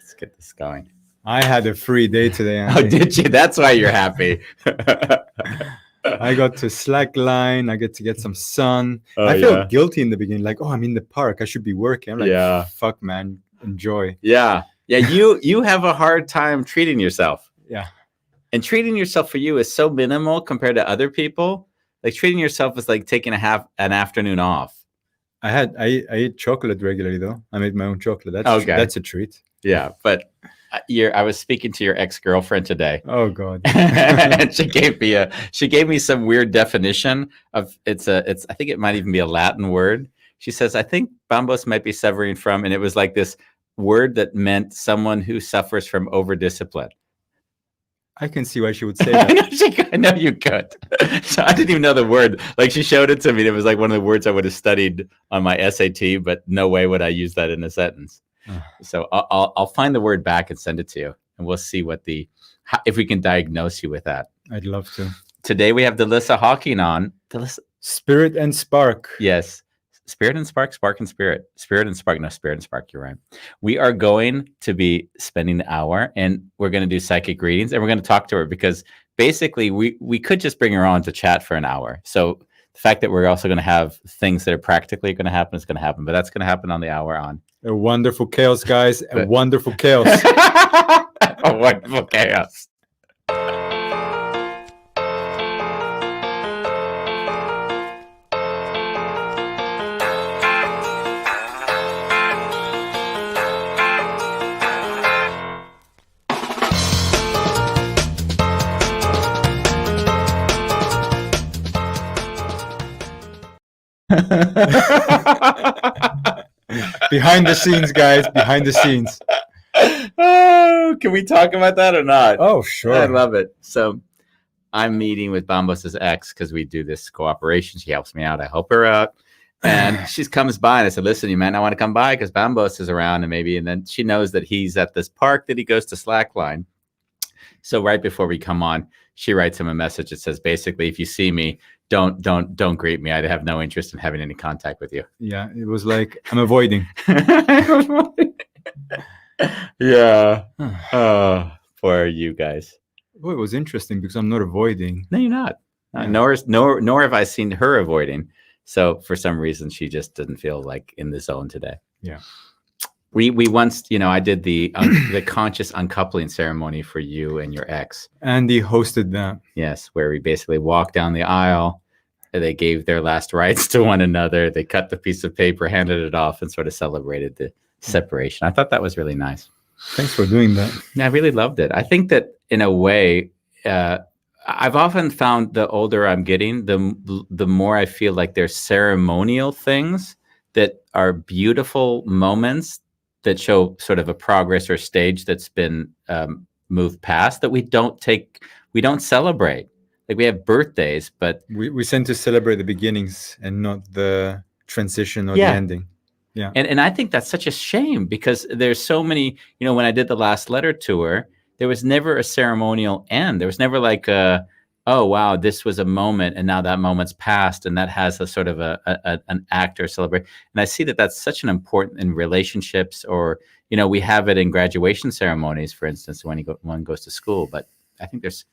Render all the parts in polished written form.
Let's get this going. I had a free day today, Andy. Oh, did you? That's why you're happy. I got to slackline. I get to get some sun. I felt guilty in the beginning, like, I'm in the park. I should be working. I'm like, fuck, man, enjoy. Yeah. You have a hard time treating yourself. Yeah. And treating yourself for you is so minimal compared to other people. Like treating yourself is like taking an afternoon off. I eat chocolate regularly though. I made my own chocolate. That's a treat. Yeah, but I was speaking to your ex-girlfriend today. Oh God. And she gave me some weird definition of I think it might even be a Latin word. She says, I think Bambos might be suffering from, and it was like this word that meant someone who suffers from over-discipline. I can see why she would say that. I know you could. So I didn't even know the word. Like she showed it to me. It was like one of the words I would have studied on my SAT, but no way would I use that in a sentence. So I'll find the word back and send it to you, and we'll see if we can diagnose you with that. I'd love to. Today we have Dallisa Hocking on. Spirit and Spark. Yes. Spirit and Spark, Spark and Spirit. Spirit and Spark. No, Spirit and Spark. You're right. We are going to be spending the hour, and we're going to do psychic readings, and we're going to talk to her because basically we could just bring her on to chat for an hour. So the fact that we're also going to have things that are practically going to happen is going to happen, but that's going to happen on the hour on. A wonderful chaos, guys. A wonderful chaos. A wonderful chaos. Behind the scenes, guys. Behind the scenes. Oh, can we talk about that or not? Oh, sure. I love it. So I'm meeting with Bambos' ex because we do this cooperation. She helps me out. I help her out. And she comes by and I said, listen, you might not want to come by because Bambos is around and then she knows that he's at this park that he goes to slackline. So right before we come on, she writes him a message that says, basically, if you see me, don't greet me. I have no interest in having any contact with you. Yeah, it was like I'm avoiding. Yeah. For you guys. Well, it was interesting because I'm not avoiding. No, you're not. Yeah. Nor have I seen her avoiding. So for some reason, she just didn't feel like in the zone today. Yeah. We once, I did the conscious uncoupling ceremony for you and your ex. Andy hosted that. Yes, where we basically walked down the aisle. They gave their last rites to one another. They cut the piece of paper, handed it off, and sort of celebrated the separation. I thought that was really nice. Thanks for doing that. Yeah, I really loved it. I think that in a way, I've often found the older I'm getting, the more I feel like there's ceremonial things that are beautiful moments that show sort of a progress or stage that's been moved past that we don't celebrate. Like we have birthdays, but we tend to celebrate the beginnings and not the transition or the ending. Yeah. And I think that's such a shame because there's so many, when I did the last letter tour, there was never a ceremonial end. There was never like oh, wow, this was a moment and now that moment's passed and that has a sort of an act or celebration. And I see that that's such an important in relationships or, we have it in graduation ceremonies, for instance, when one goes to school. But I think there's,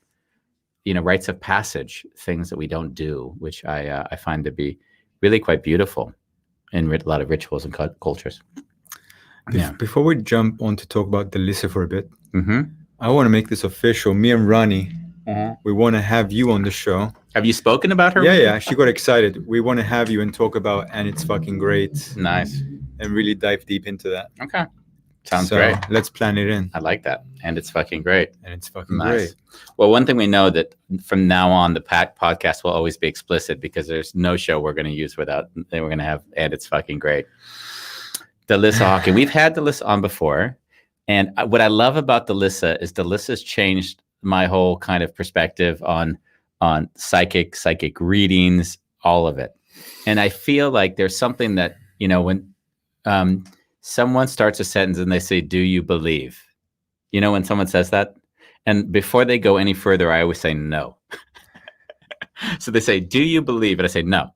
rites of passage, things that we don't do, which I find to be really quite beautiful in a lot of rituals and cultures. Yeah. Before we jump on to talk about Dallisa for a bit, I want to make this official. Me and Ronnie, we want to have you on the show. Have you spoken about her? Yeah. She got excited. We want to have you and talk about And It's Fucking Great. Nice. And really dive deep into that. Okay. Sounds great. Let's plan it in. I like that. And it's fucking great. And it's fucking great. Well, one thing we know that from now on, the podcast will always be explicit because there's no show we're going to use without, we're going to have, and it's fucking great. Dallisa Hocking. We've had Dallisa on before. And what I love about Dallisa is Dallisa's changed my whole kind of perspective on psychic readings, all of it. And I feel like there's something that, when someone starts a sentence and they say, do you believe? When someone says that? And before they go any further, I always say no. So they say, do you believe? And I say, no.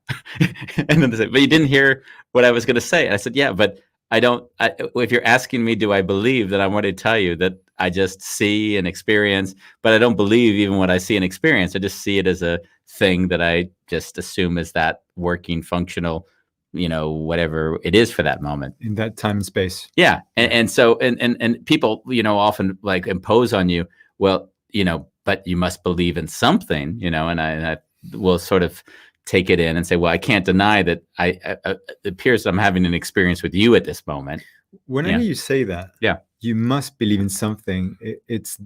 And then they say, but you didn't hear what I was going to say. And I said, yeah, but if you're asking me, do I believe, that I want to tell you that I just see and experience, but I don't believe even what I see and experience. I just see it as a thing that I just assume is that working, functional, whatever it is for that moment. In that time and space. Yeah. And so, and people, often like impose on you, well, but you must believe in something, and I will sort of take it in and say, well, I can't deny that it appears that I'm having an experience with you at this moment. Whenever you say that, you must believe in something. It's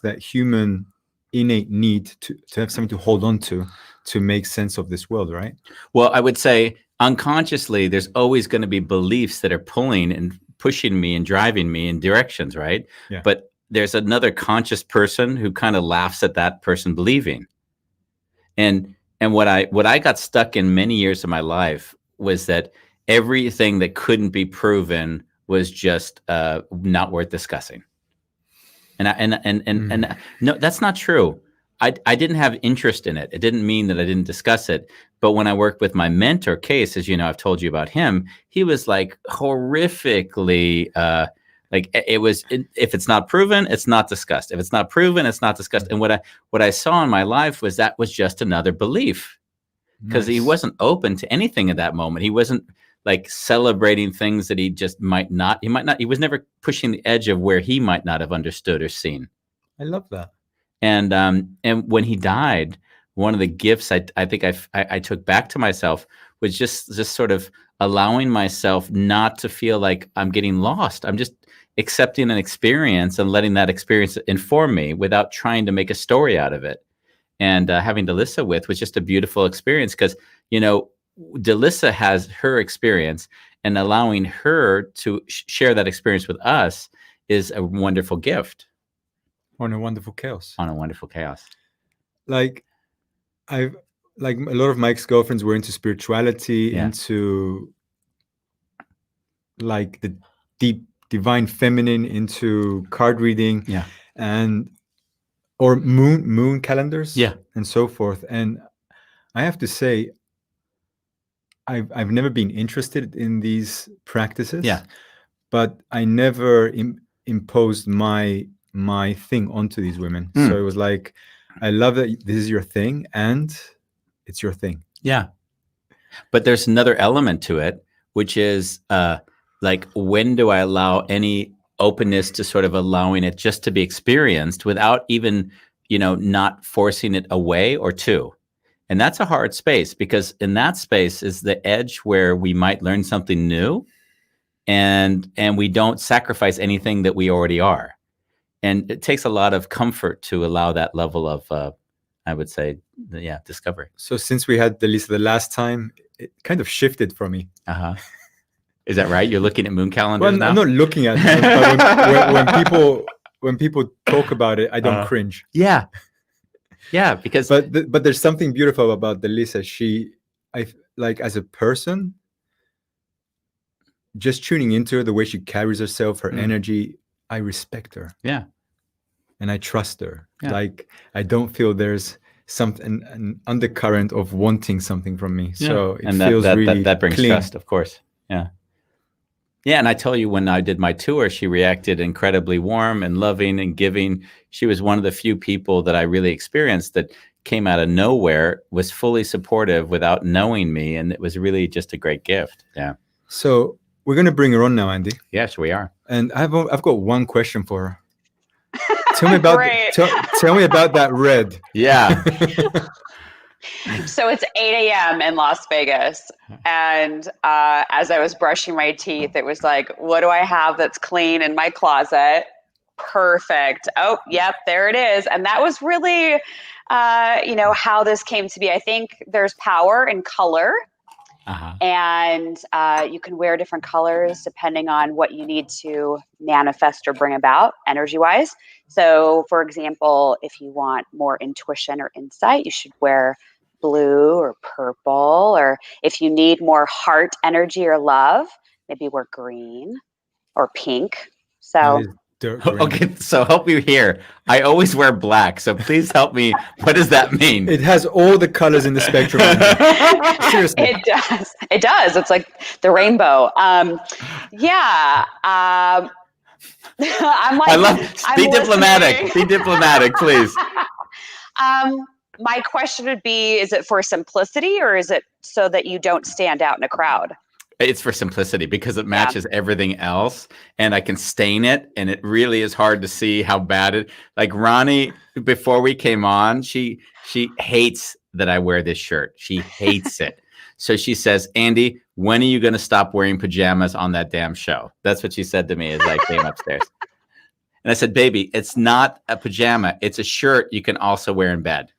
that human innate need to have something to hold on to make sense of this world, right? Well, I would say unconsciously, there's always going to be beliefs that are pulling and pushing me and driving me in directions, right? Yeah. But there's another conscious person who kind of laughs at that person believing. And what I got stuck in many years of my life was that everything that couldn't be proven was just not worth discussing. And no, that's not true. I didn't have interest in it. It didn't mean that I didn't discuss it. But when I worked with my mentor, Case, as you know, I've told you about him, he was like horrifically like it was, if it's not proven, it's not discussed. If it's not proven, it's not discussed. And what I saw in my life was that was just another belief, because he wasn't open to anything at that moment. He wasn't like celebrating things that he just might not. He was never pushing the edge of where he might not have understood or seen. I love that. And when he died, one of the gifts I think I took back to myself was just sort of allowing myself not to feel like I'm getting lost. I'm just accepting an experience and letting that experience inform me without trying to make a story out of it. And having Dallisa with was just a beautiful experience, because, Dallisa has her experience, and allowing her to share that experience with us is a wonderful gift. On a wonderful chaos. On a wonderful chaos. Like a lot of my ex-girlfriends were into spirituality, into like the deep divine feminine, into card reading, or moon calendars, and so forth. And I have to say, I've never been interested in these practices, but I never imposed my thing onto these women. So it was like, I love that this is your thing, and it's your thing. Yeah. But there's another element to it, which is like, when do I allow any openness to sort of allowing it just to be experienced without even, not forcing it away or to. And that's a hard space, because in that space is the edge where we might learn something new, and we don't sacrifice anything that we already are. And it takes a lot of comfort to allow that level of, I would say, discovery. So since we had Dallisa the last time, it kind of shifted for me. Is that right? You're looking at moon calendars now? I'm not looking at them, but when people talk about it, I don't cringe. Yeah, because but there's something beautiful about Dallisa. I like, as a person, just tuning into her, the way she carries herself, her energy, I respect her. Yeah. And I trust her. Yeah. Like, I don't feel there's an undercurrent of wanting something from me. Yeah. So it feels really that brings clean. Trust, of course. Yeah. Yeah. And I tell you, when I did my tour, she reacted incredibly warm and loving and giving. She was one of the few people that I really experienced that came out of nowhere, was fully supportive without knowing me. And it was really just a great gift. Yeah. So we're going to bring her on now, Andy. Yes, we are. And I've got one question for her. Tell me about tell me about that red. Yeah. So it's 8 a.m. in Las Vegas. And as I was brushing my teeth, it was like, what do I have that's clean in my closet? Perfect. Oh, yep, there it is. And that was really, how this came to be. I think there's power in color. And you can wear different colors depending on what you need to manifest or bring about energy-wise. So, for example, if you want more intuition or insight, you should wear blue or purple. Or if you need more heart energy or love, maybe wear green or pink. So Okay, so help me here. I always wear black, so please help me. What does that mean? It has all the colors in the spectrum. Seriously, it does. It does. It's like the rainbow. Yeah. I'm like. Be diplomatic. Be diplomatic, please. My question would be: is it for simplicity, or is it so that you don't stand out in a crowd? It's for simplicity because it matches everything else, and I can stain it, and it really is hard to see how bad it. Like Ronnie, before we came on, she hates that I wear this shirt. She hates it. So she says, "Andy, when are you going to stop wearing pajamas on that damn show?" That's what she said to me as I came upstairs. And I said, "Baby, it's not a pajama. It's a shirt you can also wear in bed."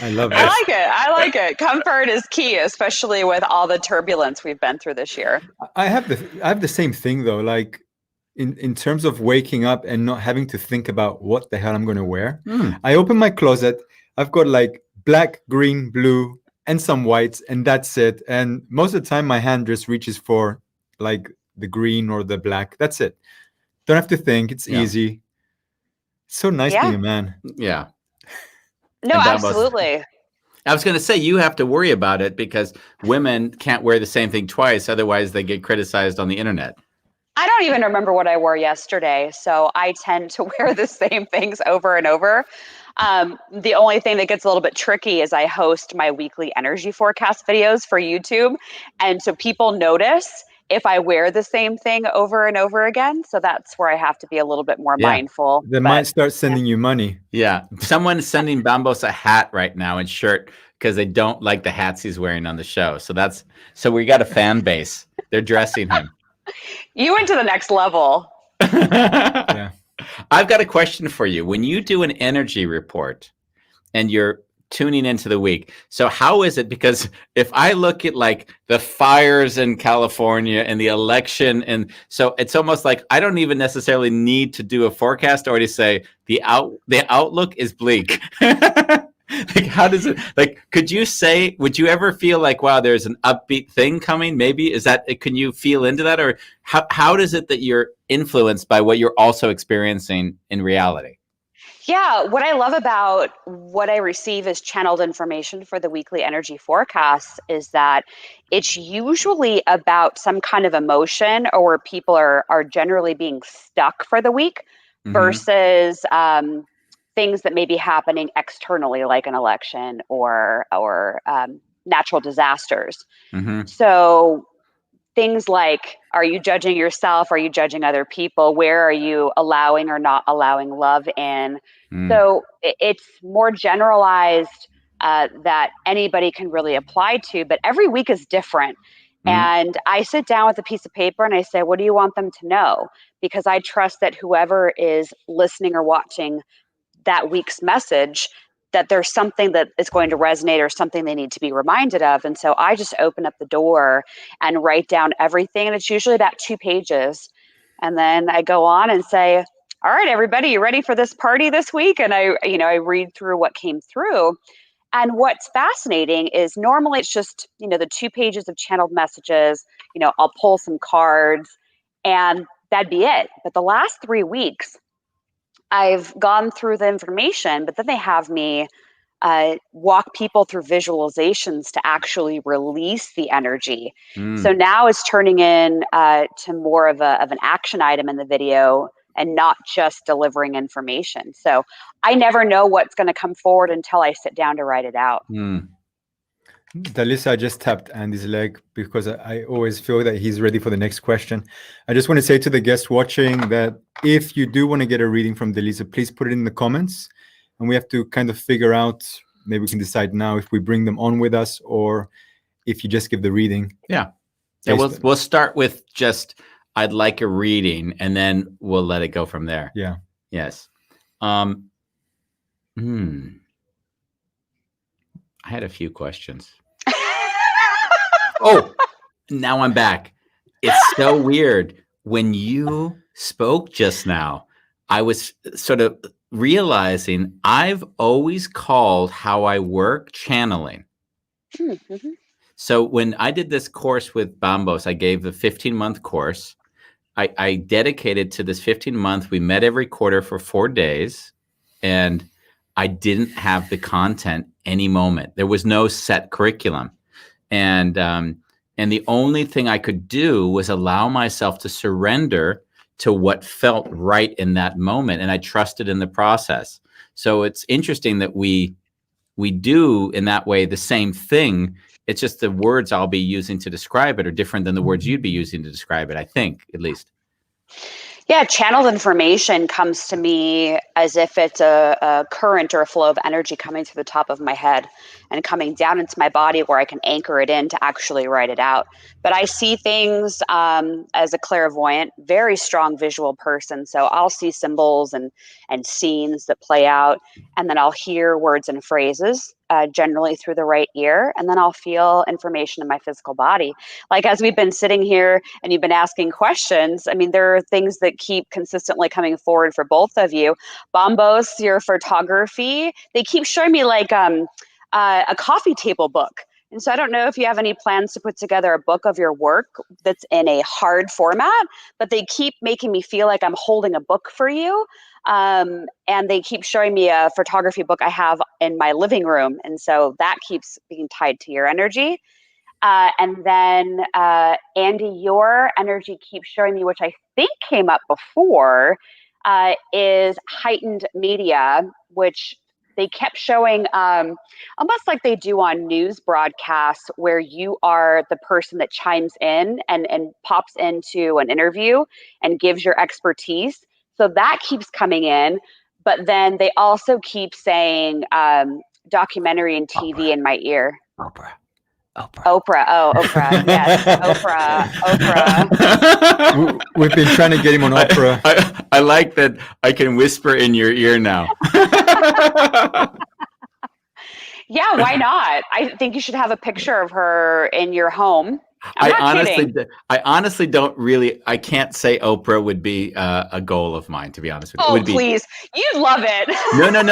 I love it. I like it. Comfort is key, especially with all the turbulence we've been through this year. I have the same thing though. Like in terms of waking up and not having to think about what the hell I'm going to wear. I open my closet. I've got like black, green, blue, and some whites, and that's it. And most of the time, my hand just reaches for like the green or the black. That's it. Don't have to think. It's easy. It's so nice being a man. Yeah. No, absolutely. I was going to say, you have to worry about it because women can't wear the same thing twice. Otherwise, they get criticized on the internet. I don't even remember what I wore yesterday. So I tend to wear the same things over and over. The only thing that gets a little bit tricky is I host my weekly energy forecast videos for YouTube. And so people notice if I wear the same thing over and over again. So that's where I have to be a little bit more mindful. They might start sending you money. Yeah. Someone's sending Bambos a hat right now and shirt because they don't like the hats he's wearing on the show. So we got a fan base. They're dressing him. You went to the next level. Yeah. I've got a question for you. When you do an energy report and you're tuning into the week, so how is it? Because if I look at like the fires in California and the election, and so it's almost like I don't even necessarily need to do a forecast or to say the outlook is bleak. Like, how does it, like, could you say, would you ever feel like, wow, there's an upbeat thing coming? Maybe can you feel into that? Or how does it that you're influenced by what you're also experiencing in reality? Yeah, what I love about what I receive as channeled information for the weekly energy forecasts is that it's usually about some kind of emotion or where people are generally being stuck for the week versus things that may be happening externally, like an election or natural disasters. So things like, are you judging yourself? Are you judging other people? Where are you allowing or not allowing love in? So it's more generalized that anybody can really apply to, but every week is different. And I sit down with a piece of paper and I say, what do you want them to know? Because I trust that whoever is listening or watching that week's message, that there's something that is going to resonate or something they need to be reminded of. And so I just open up the door and write down everything. And it's usually about 2 pages. And then I go on and say, all right, everybody, you ready for this party this week? And I read through what came through. And what's fascinating is normally it's just, the 2 pages of channeled messages, I'll pull some cards and that'd be it. But the last 3 weeks, I've gone through the information, but then they have me walk people through visualizations to actually release the energy. So now it's turning in to more of an action item in the video and not just delivering information. So I never know what's going to come forward until I sit down to write it out. Dallisa, I just tapped Andy's leg because I always feel that he's ready for the next question. I just want to say to the guests watching that if you do want to get a reading from Dallisa, please put it in the comments. And we have to kind of figure out, maybe we can decide now if we bring them on with us or if you just give the reading. Yeah, we'll start with just, I'd like a reading, and then we'll let it go from there. Yeah. Yes. I had a few questions. Oh, now I'm back. It's so weird. When you spoke just now, I was sort of realizing I've always called how I work channeling. So when I did this course with Bambos, I gave the 15-month course. I dedicated to this 15-month. We met every quarter for 4 days, and I didn't have the content any moment. There was no set curriculum. And the only thing I could do was allow myself to surrender to what felt right in that moment. And I trusted in the process. So it's interesting that we do in that way the same thing. It's just the words I'll be using to describe it are different than the words you'd be using to describe it, I think, at least. Yeah, channeled information comes to me as if it's a current or a flow of energy coming through the top of my head and coming down into my body where I can anchor it in to actually write it out. But I see things as a clairvoyant, very strong visual person. So I'll see symbols and scenes that play out, and then I'll hear words and phrases generally through the right ear, and then I'll feel information in my physical body. Like as we've been sitting here and you've been asking questions, I mean, there are things that keep consistently coming forward for both of you. Bombos, your photography, they keep showing me like a coffee table book. And so I don't know if you have any plans to put together a book of your work that's in a hard format, but they keep making me feel like I'm holding a book for you. And they keep showing me a photography book I have in my living room. And so that keeps being tied to your energy. And then, Andy, your energy keeps showing me, which I think came up before, is heightened media, which they kept showing almost like they do on news broadcasts, where you are the person that chimes in and pops into an interview and gives your expertise. So that keeps coming in. But then they also keep saying documentary and TV in my ear. Oprah. Oh, Oprah. Yes, Oprah. We've been trying to get him on Oprah. I like that I can whisper in your ear now. Yeah, why not? I think you should have a picture of her in your home. I honestly don't really. I can't say Oprah would be a goal of mine, to be honest with you. Oh, please, you'd love it.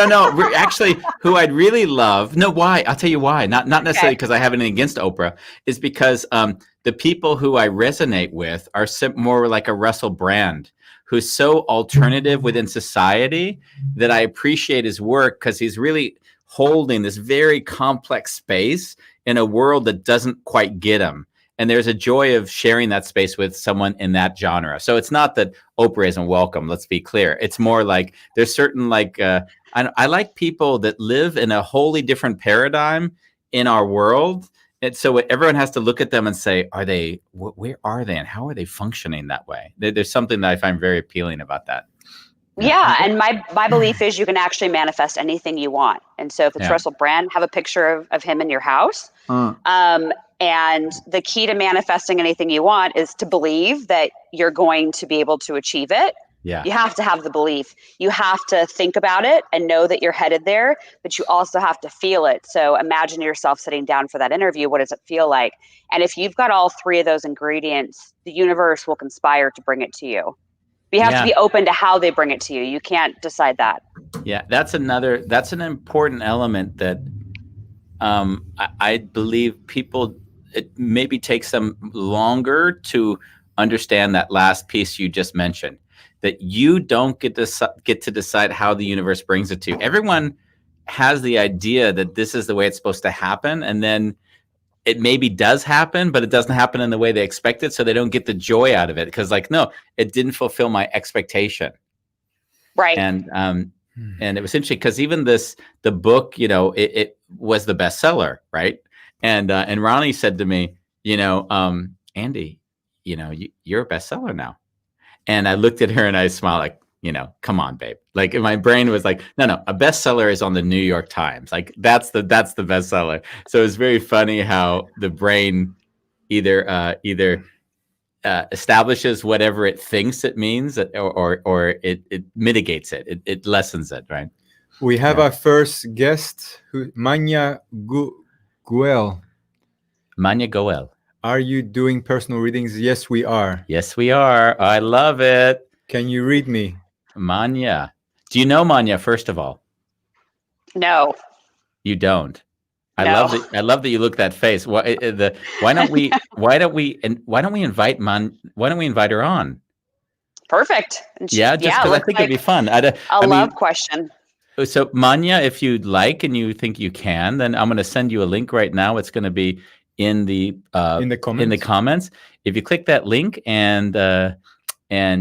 No. Actually, who I'd really love. No, why? I'll tell you why. Not necessarily because I have anything against Oprah. Is because the people who I resonate with are more like a Russell Brand, who's so alternative within society that I appreciate his work because he's really holding this very complex space in a world that doesn't quite get him. And there's a joy of sharing that space with someone in that genre. So it's not that Oprah isn't welcome. Let's be clear. It's more like there's certain I like people that live in a wholly different paradigm in our world. And so everyone has to look at them and say, where are they and how are they functioning that way? There's something that I find very appealing about that. Yeah, and my belief is you can actually manifest anything you want. And so if it's Russell Brand, have a picture of him in your house. And the key to manifesting anything you want is to believe that you're going to be able to achieve it. Yeah. You have to have the belief. You have to think about it and know that you're headed there, but you also have to feel it. So imagine yourself sitting down for that interview. What does it feel like? And if you've got all three of those ingredients, the universe will conspire to bring it to you. But you have to be open to how they bring it to you. You can't decide that. Yeah, that's an important element that I believe it maybe takes them longer to understand that last piece you just mentioned, that you don't get to decide how the universe brings it to you. Everyone has the idea that this is the way it's supposed to happen, and then it maybe does happen, but it doesn't happen in the way they expected, so they don't get the joy out of it because, no, it didn't fulfill my expectation. Right. And it was interesting because even the book, it was the bestseller, right? And Ronnie said to me, Andy, you're a bestseller now. And I looked at her and I smiled like, come on, babe. Like my brain was like, no, a bestseller is on the New York Times. Like that's the bestseller. So it's very funny how the brain either establishes whatever it thinks it means, or it mitigates it. It lessens it, right? We have our first guest, Manya Goel. Manya Goel. Are you doing personal readings? Yes, we are. Yes, we are. I love it. Can you read me? Manya. Do you know Manya, first of all? No. You don't? No. I love that you look that face. Why don't we invite her on? Perfect. Just because I think it'd be fun. I love question. So Manya, if you'd like and you think you can, then I'm going to send you a link right now. It's going to be in the comments. If you click that link and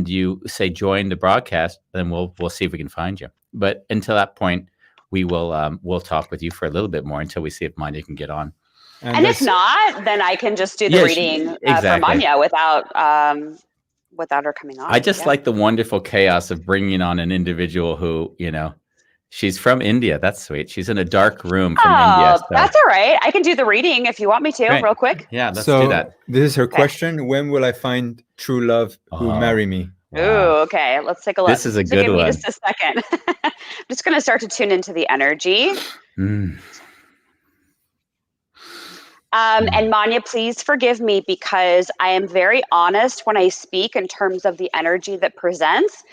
you say join the broadcast, then we'll see if we can find you. But until that point, we'll talk with you for a little bit more until we see if Manya can get on. And if not, then I can just do the reading for Manya without her coming on. I just like the wonderful chaos of bringing on an individual who, she's from India. That's sweet. She's in a dark room from India. So. That's all right. I can do the reading if you want me to, real quick. Yeah, let's do that. This is her question. When will I find true love who marry me? Wow. Ooh, okay. Let's take a look. This is a good one. Give me just a second. I'm just going to start to tune into the energy. And Manya, please forgive me because I am very honest when I speak in terms of the energy that presents.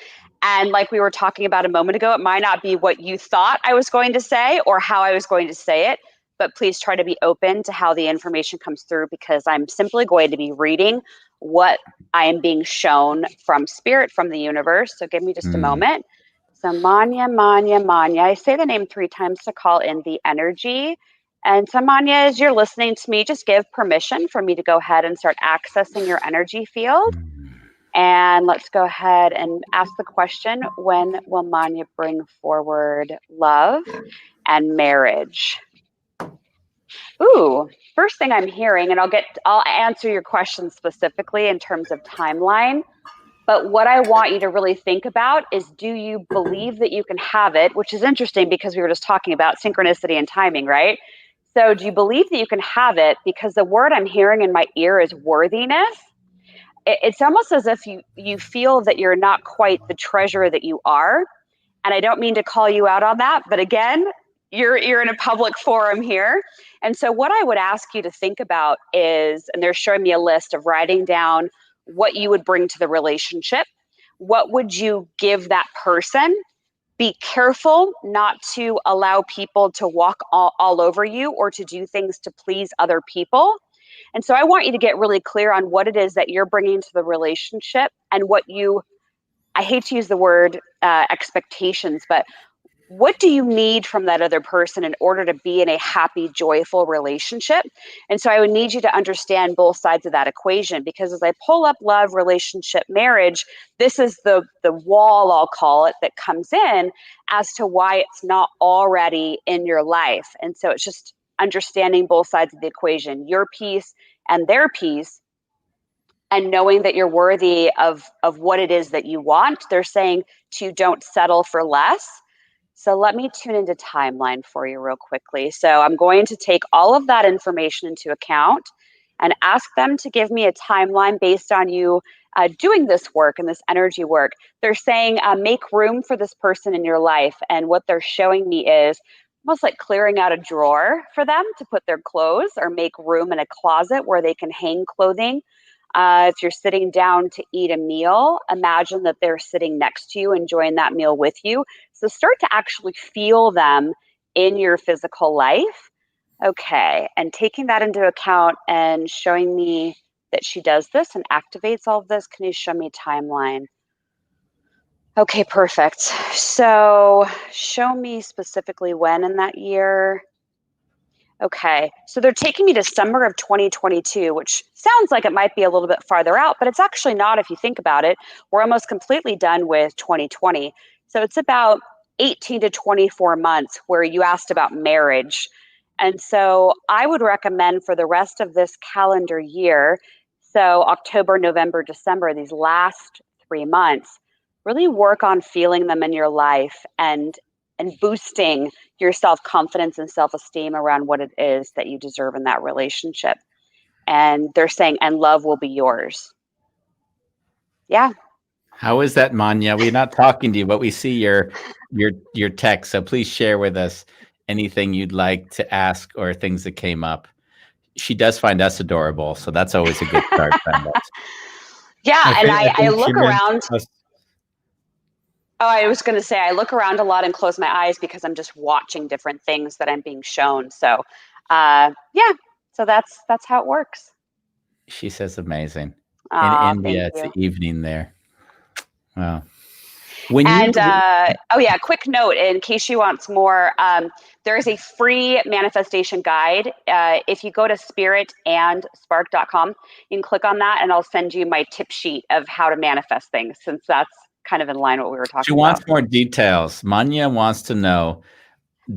And like we were talking about a moment ago, it might not be what you thought I was going to say or how I was going to say it, but please try to be open to how the information comes through because I'm simply going to be reading what I am being shown from spirit, from the universe. So give me just a moment. So Manya. I say the name 3 times to call in the energy. And so Manya, as you're listening to me, just give permission for me to go ahead and start accessing your energy field. And let's go ahead and ask the question, when will Manya bring forward love and marriage? Ooh, first thing I'm hearing, and I'll answer your question specifically in terms of timeline. But what I want you to really think about is, do you believe that you can have it? Which is interesting because we were just talking about synchronicity and timing, right? So do you believe that you can have it? Because the word I'm hearing in my ear is worthiness. It's almost as if you feel that you're not quite the treasure that you are. And I don't mean to call you out on that, but again, you're in a public forum here. And so what I would ask you to think about is, and they're showing me a list of writing down what you would bring to the relationship. What would you give that person? Be careful not to allow people to walk all over you or to do things to please other people. And so I want you to get really clear on what it is that you're bringing to the relationship and I hate to use the word expectations, but what do you need from that other person in order to be in a happy, joyful relationship? And so I would need you to understand both sides of that equation, because as I pull up love, relationship, marriage, this is the wall, I'll call it, that comes in as to why it's not already in your life. And so it's just understanding both sides of the equation, your piece and their piece, and knowing that you're worthy of what it is that you want. They're saying to don't settle for less. So let me tune into timeline for you real quickly. So I'm going to take all of that information into account and ask them to give me a timeline based on you doing this work and this energy work. They're saying make room for this person in your life. And what they're showing me is almost like clearing out a drawer for them to put their clothes, or make room in a closet where they can hang clothing. If you're sitting down to eat a meal, imagine that they're sitting next to you, enjoying that meal with you. So start to actually feel them in your physical life. Okay, and taking that into account and showing me that she does this and activates all of this. Can you show me timeline? Okay, perfect. So show me specifically when in that year. Okay, so they're taking me to summer of 2022, which sounds like it might be a little bit farther out, but it's actually not if you think about it. We're almost completely done with 2020. So it's about 18 to 24 months where you asked about marriage. And so I would recommend for the rest of this calendar year, so October, November, December, these last 3 months, really work on feeling them in your life and boosting your self-confidence and self-esteem around what it is that you deserve in that relationship. And they're saying, and love will be yours. Yeah. How is that, Manya? We're not talking to you, but we see your text. So please share with us anything you'd like to ask or things that came up. She does find us adorable, so that's always a good start. Yeah, I look around. Oh, I was going to say, I look around a lot and close my eyes because I'm just watching different things that I'm being shown. So, yeah, so that's how it works. She says amazing. In India, it's the evening there. Wow. Quick note in case she wants more. There is a free manifestation guide. If you go to spiritandspark.com, you can click on that and I'll send you my tip sheet of how to manifest things, since that's kind of in line with what we were talking about. She wants more details. Manya wants to know.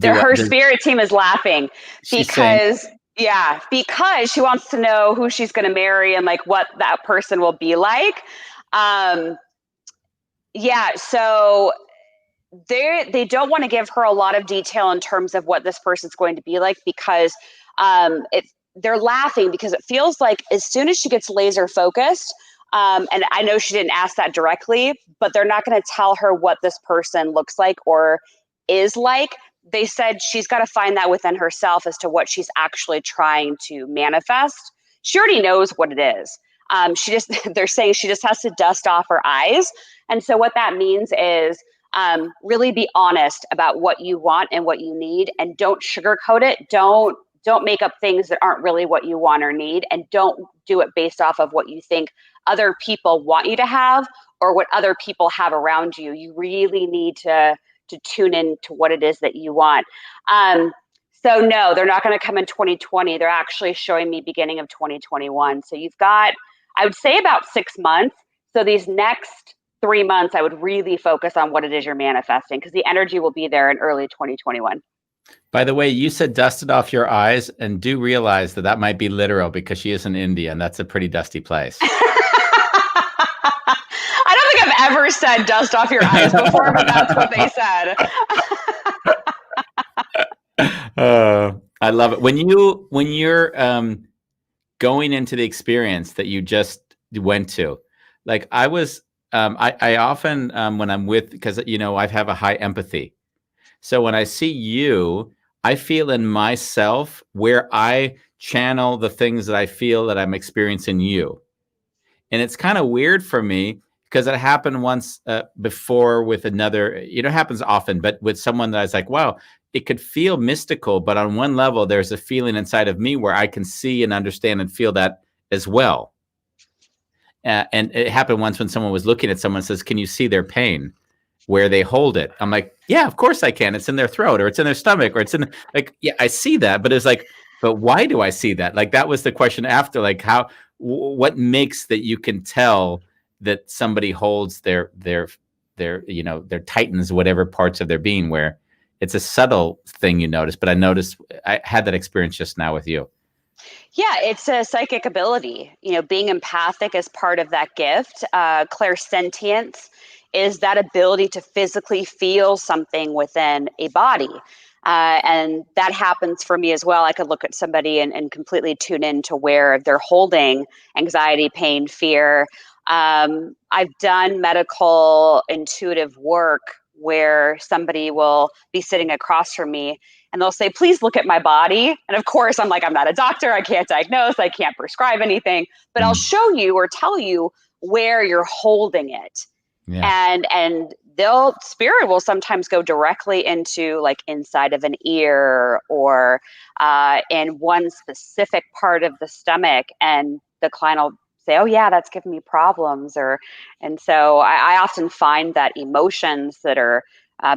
Her spirit team is laughing because she wants to know who she's going to marry and like what that person will be like. So they don't want to give her a lot of detail in terms of what this person's going to be like, because they're laughing because it feels like as soon as she gets laser focused, and I know she didn't ask that directly, but they're not going to tell her what this person looks like or is like. They said she's got to find that within herself as to what she's actually trying to manifest. She already knows what it is. They're saying she just has to dust off her eyes. And so what that means is really be honest about what you want and what you need, and don't sugarcoat it. Don't make up things that aren't really what you want or need, and don't do it based off of what you think other people want you to have or what other people have around you. You really need to tune in to what it is that you want. So no, they're not going to come in 2020. They're actually showing me beginning of 2021. So you've got, I would say, about 6 months. So these next 3 months, I would really focus on what it is you're manifesting, because the energy will be there in early 2021. By the way, you said dusted off your eyes, and do realize that might be literal, because she is in India and that's a pretty dusty place. I don't think I've ever said dust off your eyes before, but that's what they said. I love it. When you're going into the experience that you just went to, like I was, I often, when I'm with, because, I have a high empathy. So when I see you, I feel in myself where I channel the things that I feel that I'm experiencing you. And it's kind of weird for me, because it happened once before with another, it happens often, but with someone that I was like, wow, it could feel mystical, but on one level, there's a feeling inside of me where I can see and understand and feel that as well. And it happened once when someone was looking at someone and says, can you see their pain where they hold it? I'm like, yeah, of course I can. It's in their throat, or it's in their stomach, or it's in yeah, I see that. But it's like, but why do I see that? Like, that was the question after, like, what makes that you can tell that somebody holds their tightens whatever parts of their being, where it's a subtle thing you notice. But I had that experience just now with you. Yeah, it's a psychic ability. Being empathic is part of that gift. Clairsentience is that ability to physically feel something within a body. And that happens for me as well. I could look at somebody and completely tune in to where they're holding anxiety, pain, fear. I've done medical intuitive work where somebody will be sitting across from me and they'll say, please look at my body. And of course, I'm like, I'm not a doctor. I can't diagnose. I can't prescribe anything. But I'll show you or tell you where you're holding it. Yeah. And spirit will sometimes go directly into like inside of an ear or in one specific part of the stomach. And the client will say, oh yeah, that's giving me problems. And so I often find that emotions that are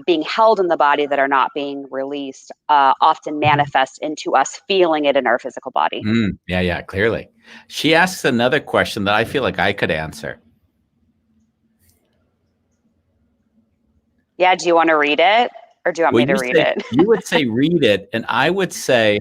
being held in the body that are not being released often manifest into us feeling it in our physical body. Yeah, clearly. She asks another question that I feel like I could answer. Yeah, do you want to read it, or do you want me to read it? You would say read it, and I would say,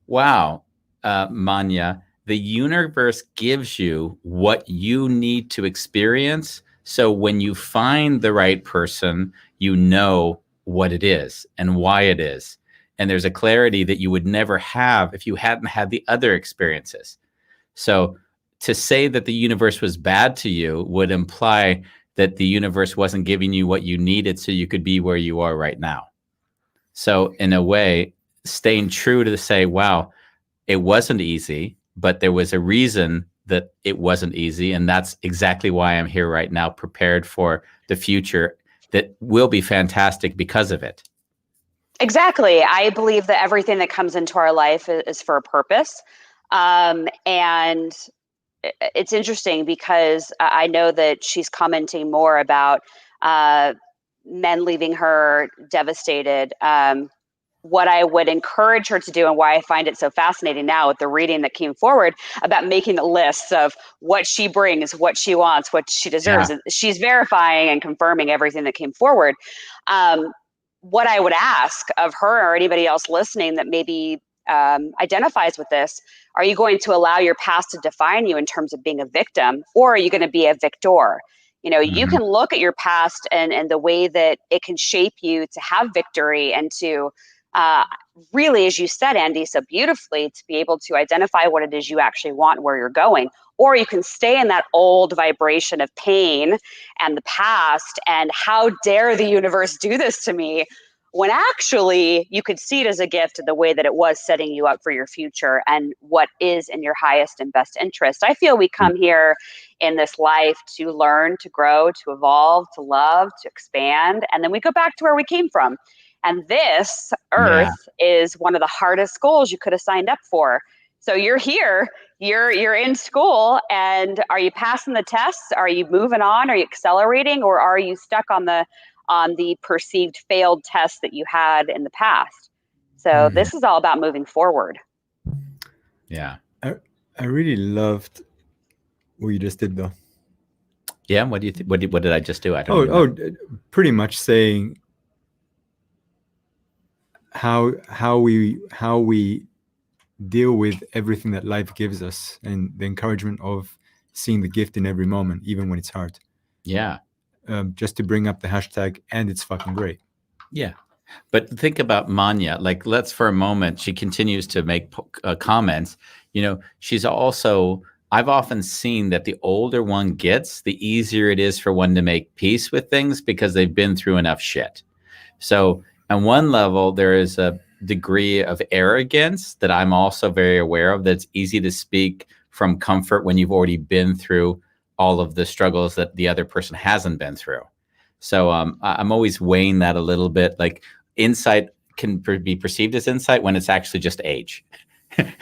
wow, Manya, the universe gives you what you need to experience. So when you find the right person, you know what it is and why it is. And there's a clarity that you would never have if you hadn't had the other experiences. So to say that the universe was bad to you would imply that the universe wasn't giving you what you needed so you could be where you are right now. So in a way, staying true to say, wow, it wasn't easy, but there was a reason that it wasn't easy. And that's exactly why I'm here right now, prepared for the future that will be fantastic because of it. Exactly. I believe that everything that comes into our life is for a purpose. And it's interesting because I know that she's commenting more about men leaving her devastated. What I would encourage her to do, and why I find it so fascinating now with the reading that came forward about making the lists of what she brings, what she wants, what she deserves. Yeah. She's verifying and confirming everything that came forward. What I would ask of her or anybody else listening that maybe identifies with this, are you going to allow your past to define you in terms of being a victim, or are you going to be a victor? You know, you can look at your past and the way that it can shape you to have victory and to really, as you said, Andy, so beautifully, to be able to identify what it is you actually want, where you're going. Or you can stay in that old vibration of pain and the past and how dare the universe do this to me, when actually you could see it as a gift in the way that it was setting you up for your future and what is in your highest and best interest. I feel we come here in this life to learn, to grow, to evolve, to love, to expand, and then we go back to where we came from. And this earth is one of the hardest goals you could have signed up for. So you're here, you're in school, and are you passing the tests? Are you moving on? Are you accelerating? Or are you stuck on the perceived failed tests that you had in the past? So this is all about moving forward. Yeah. I really loved what you just did, though. Yeah. What do you think? What did I just do? I don't know. Pretty much saying how we deal with everything that life gives us, and the encouragement of seeing the gift in every moment, even when it's hard. Yeah. Just to bring up the hashtag, and it's fucking great. Yeah. But think about Manya. Like, let's for a moment, she continues to make comments. You know, she's also, I've often seen that the older one gets, the easier it is for one to make peace with things because they've been through enough shit. So on one level, there is a degree of arrogance that I'm also very aware of, that's easy to speak from comfort when you've already been through all of the struggles that the other person hasn't been through. So I'm always weighing that a little bit. Like, insight can be perceived as insight when it's actually just age. I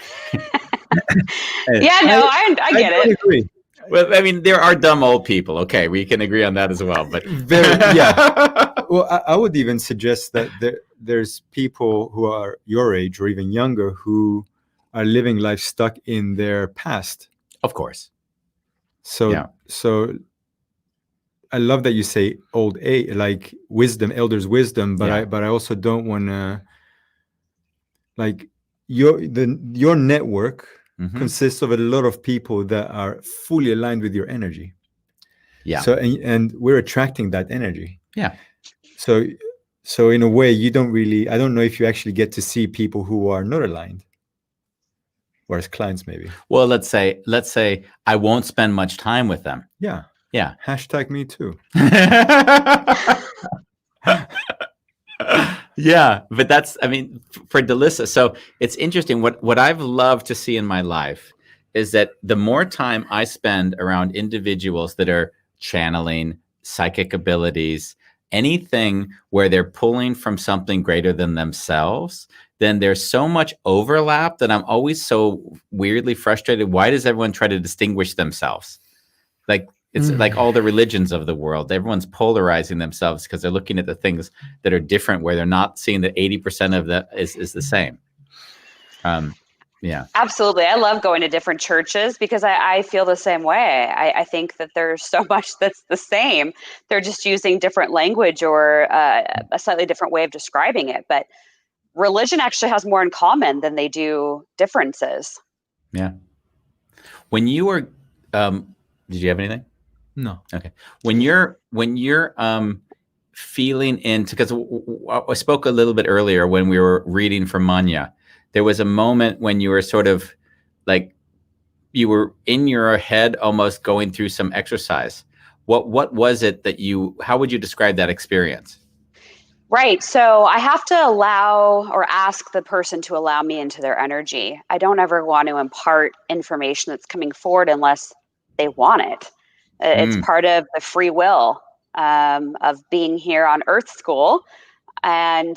get it. Agree. Well, I mean, there are dumb old people. Okay, we can agree on that as well. But Well, I would even suggest that there's people who are your age or even younger who are living life stuck in their past. Of course. So I love that you say old age, like wisdom, elders' wisdom, but I also don't want to, like, your network consists of a lot of people that are fully aligned with your energy. Yeah. So and we're attracting that energy. Yeah. So in a way, I don't know if you actually get to see people who are not aligned, or as clients maybe. Well, let's say I won't spend much time with them. Yeah. Yeah. Hashtag me too. Yeah, but that's, I mean, for Dallisa. So it's interesting. What I've loved to see in my life is that the more time I spend around individuals that are channeling, psychic abilities, anything where they're pulling from something greater than themselves, then there's so much overlap that I'm always so weirdly frustrated. Why does everyone try to distinguish themselves? Like, it's like all the religions of the world. Everyone's polarizing themselves because they're looking at the things that are different, where they're not seeing that 80% of that is the same. Yeah. Absolutely. I love going to different churches because I feel the same way. I think that there's so much that's the same. They're just using different language or a slightly different way of describing it. But religion actually has more in common than they do differences. Yeah. When you were, did you have anything? No. Okay. When you're feeling into, because I spoke a little bit earlier when we were reading from Manya, there was a moment when you were sort of like, you were in your head almost going through some exercise. What was it that how would you describe that experience? Right. So I have to allow or ask the person to allow me into their energy. I don't ever want to impart information that's coming forward unless they want it. It's part of the free will of being here on Earth School. And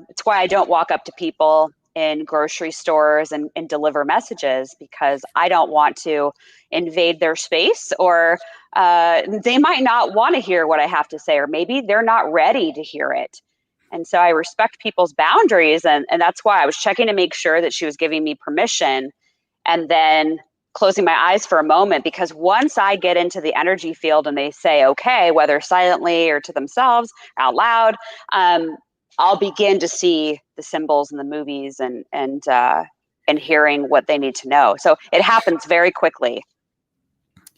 it's why I don't walk up to people in grocery stores and deliver messages because I don't want to invade their space, or they might not want to hear what I have to say, or maybe they're not ready to hear it. And so I respect people's boundaries. And that's why I was checking to make sure that she was giving me permission, and then closing my eyes for a moment, because once I get into the energy field and they say, okay, whether silently or to themselves out loud, I'll begin to see the symbols in the movies and hearing what they need to know. So it happens very quickly.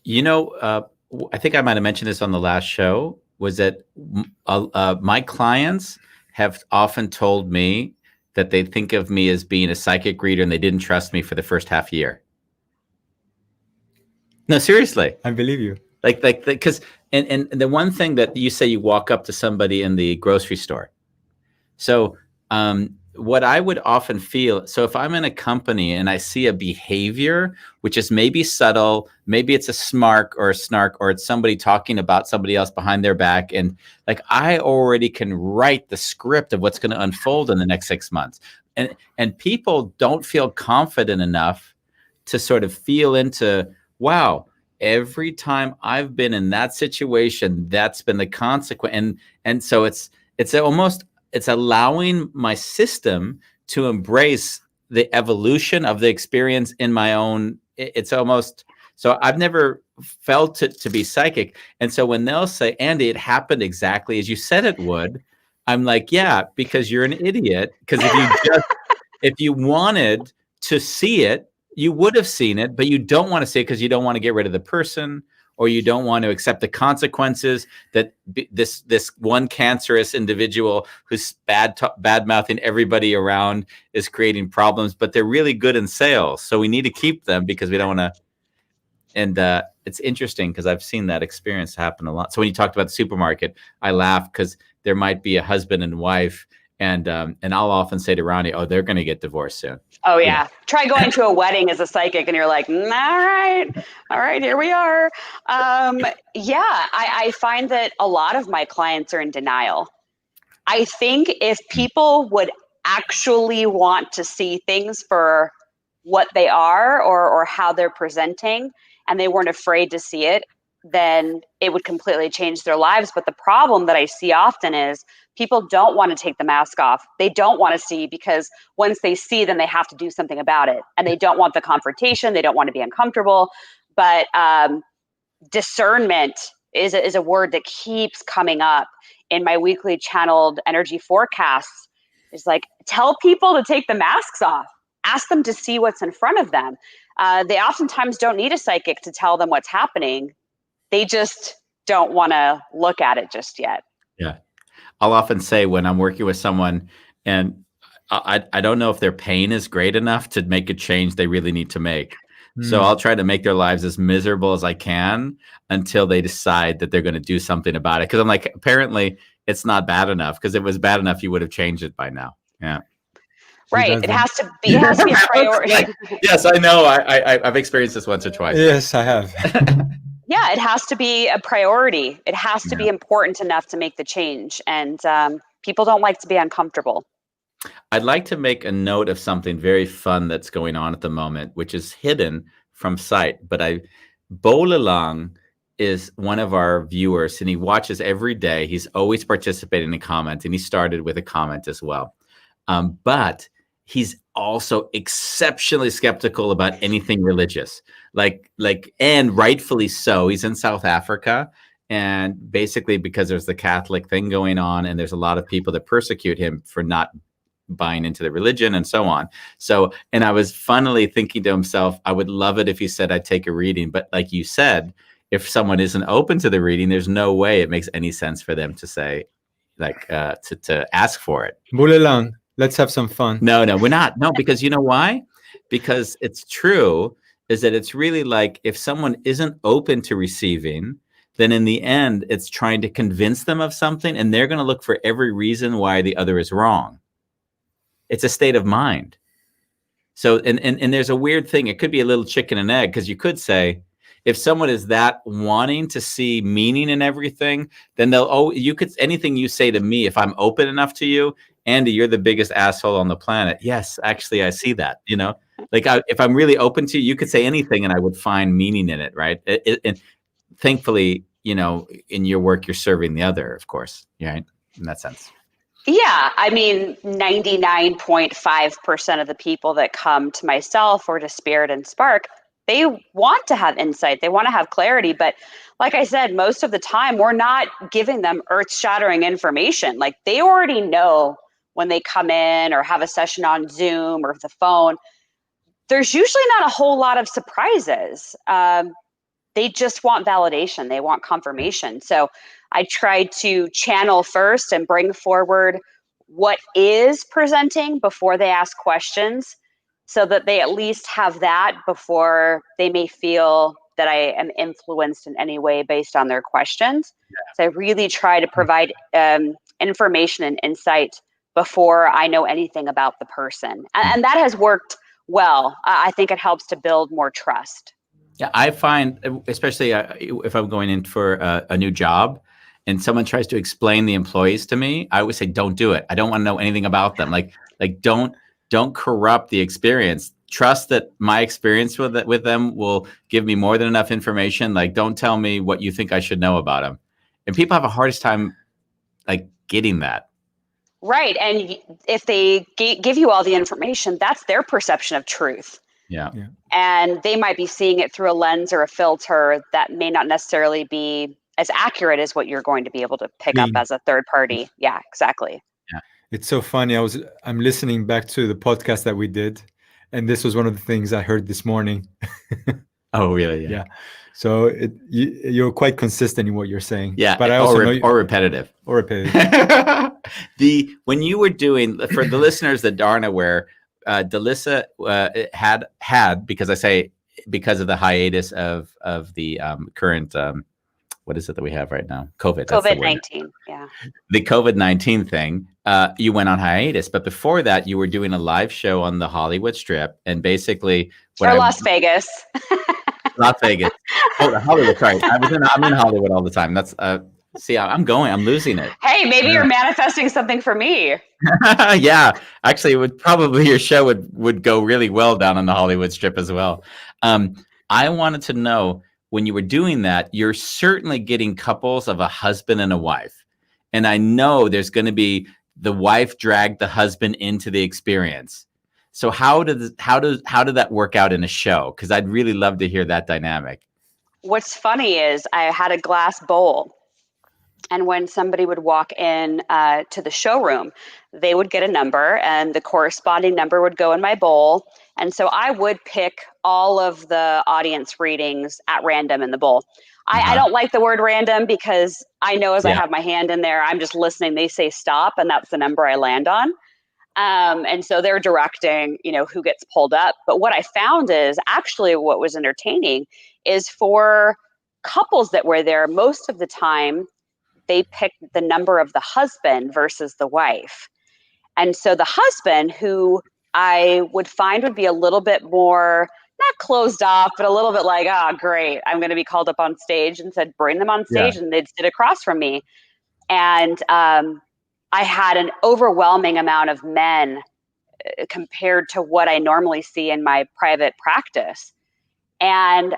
You know, I think I might have mentioned this on the last show, was that my clients have often told me that they think of me as being a psychic reader and they didn't trust me for the first half year. No, seriously. I believe you. Because and the one thing that you say, you walk up to somebody in the grocery store. So what I would often feel, so if I'm in a company and I see a behavior, which is maybe subtle, maybe it's a smirk or a snark, or it's somebody talking about somebody else behind their back. And like, I already can write the script of what's going to unfold in the next 6 months. And people don't feel confident enough to sort of feel into, wow, every time I've been in that situation, that's been the consequence. And so it's allowing my system to embrace the evolution of the experience in my own. It's almost, so I've never felt it to be psychic. And so when they'll say, Andy, it happened exactly as you said it would, I'm like, yeah, because you're an idiot. Because if you wanted to see it, you would have seen it, but you don't want to see it because you don't want to get rid of the person, or you don't want to accept the consequences that this one cancerous individual who's bad-mouthing everybody around is creating problems, but they're really good in sales. So we need to keep them because we don't want to. And it's interesting because I've seen that experience happen a lot. So when you talked about the supermarket, I laugh because there might be a husband and wife, and I'll often say to Ronnie, oh, they're going to get divorced soon. Oh, yeah. Try going to a wedding as a psychic and you're like, all right, here we are. I find that a lot of my clients are in denial. I think if people would actually want to see things for what they are, or how they're presenting, and they weren't afraid to see it, then it would completely change their lives. But the problem that I see often is people don't want to take the mask off. They don't want to see, because once they see, then they have to do something about it. And they don't want the confrontation. They don't want to be uncomfortable. But discernment is a word that keeps coming up in my weekly channeled energy forecasts. It's like, tell people to take the masks off. Ask them to see what's in front of them. They oftentimes don't need a psychic to tell them what's happening. They just don't want to look at it just yet. Yeah. I'll often say when I'm working with someone and I don't know if their pain is great enough to make a change they really need to make. So I'll try to make their lives as miserable as I can until they decide that they're going to do something about it. Because I'm like, apparently it's not bad enough. Because if it was bad enough, you would have changed it by now. Yeah. Right. It has to be a priority. Yes, I know. I've experienced this once or twice. Yes, I have. Yeah, it has to be a priority. It has to be important enough to make the change. And people don't like to be uncomfortable. I'd like to make a note of something very fun that's going on at the moment, which is hidden from sight. But Bo Lelang is one of our viewers, and he watches every day. He's always participating in comments, and he started with a comment as well. But he's also exceptionally skeptical about anything religious, and rightfully so. He's in South Africa, and basically because there's the Catholic thing going on, and there's a lot of people that persecute him for not buying into the religion and so on. So, and I was funnily thinking to himself, I would love it if he said I'd take a reading. But like you said, if someone isn't open to the reading, there's no way it makes any sense for them to say, to ask for it. Bulelang, let's have some fun. No, we're not. No, because you know why? Because it's true, is that it's really like if someone isn't open to receiving, then in the end, it's trying to convince them of something, and they're going to look for every reason why the other is wrong. It's a state of mind. So, and there's a weird thing. It could be a little chicken and egg, because you could say, if someone is that wanting to see meaning in everything, then anything you say to me, if I'm open enough to you, Andy, you're the biggest asshole on the planet. Yes, actually, I see that, like if I'm really open to you, you could say anything and I would find meaning in it. Right. And thankfully, in your work, you're serving the other, of course. Right. In that sense. Yeah, I mean, 99.5% of the people that come to myself or to Spirit and Spark, they want to have insight. They want to have clarity. But like I said, most of the time, we're not giving them earth-shattering information. Like they already know when they come in or have a session on Zoom or the phone. There's usually not a whole lot of surprises. They just want validation. They want confirmation. So I try to channel first and bring forward what is presenting before they ask questions, so that they at least have that before they may feel that I am influenced in any way based on their questions. Yeah. So I really try to provide information and insight before I know anything about the person. And that has worked well. I think it helps to build more trust. Yeah, I find, especially if I'm going in for a new job and someone tries to explain the employees to me, I always say, don't do it. I don't want to know anything about them. Like don't corrupt the experience. Trust that my experience with them will give me more than enough information. Like, don't tell me what you think I should know about them. And people have a hardest time like getting that. Right. And if they give you all the information, that's their perception of truth. Yeah. And they might be seeing it through a lens or a filter that may not necessarily be as accurate as what you're going to be able to pick up as a third party. Yeah, exactly. Yeah. It's so funny. I'm listening back to the podcast that we did, and this was one of the things I heard this morning. Oh, really? Yeah. So you're quite consistent in what you're saying. Yeah. But I also or repetitive. Or repetitive. When you were doing, for the listeners that aren't aware, Dallisa had because of the hiatus of the current what is it that we have right now? COVID-19. Yeah. The COVID-19 thing. You went on hiatus, but before that, you were doing a live show on the Hollywood Strip, and basically, Las Vegas. Las Vegas. Oh, Hollywood. Sorry, I'm in Hollywood all the time. That's see, I'm losing it. Hey, maybe you're manifesting something for me. Yeah, actually, your show would go really well down on the Hollywood Strip as well. I wanted to know, when you were doing that, you're certainly getting couples of a husband and a wife, and I know there's going to be the wife dragged the husband into the experience. So how did that work out in a show? Because I'd really love to hear that dynamic. What's funny is I had a glass bowl. And when somebody would walk in to the showroom, they would get a number, and the corresponding number would go in my bowl. And so I would pick all of the audience readings at random in the bowl. I don't like the word random, because I know as I have my hand in there, I'm just listening. They say stop, and that's the number I land on. And so they're directing, who gets pulled up. But what I found is actually what was entertaining is for couples that were there, most of the time, they picked the number of the husband versus the wife. And so the husband, who I would find would be a little bit more, not closed off, but a little bit like, great, I'm going to be called up on stage, and said, bring them on stage. And they'd sit across from me. And I had an overwhelming amount of men compared to what I normally see in my private practice. And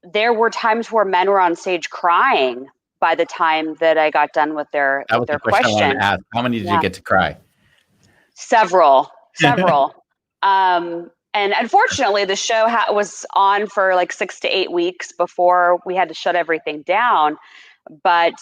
there were times where men were on stage crying by the time that I got done with their question. I wanted to ask. How many did you get to cry? Several. And unfortunately, the show was on for like 6 to 8 weeks before we had to shut everything down. But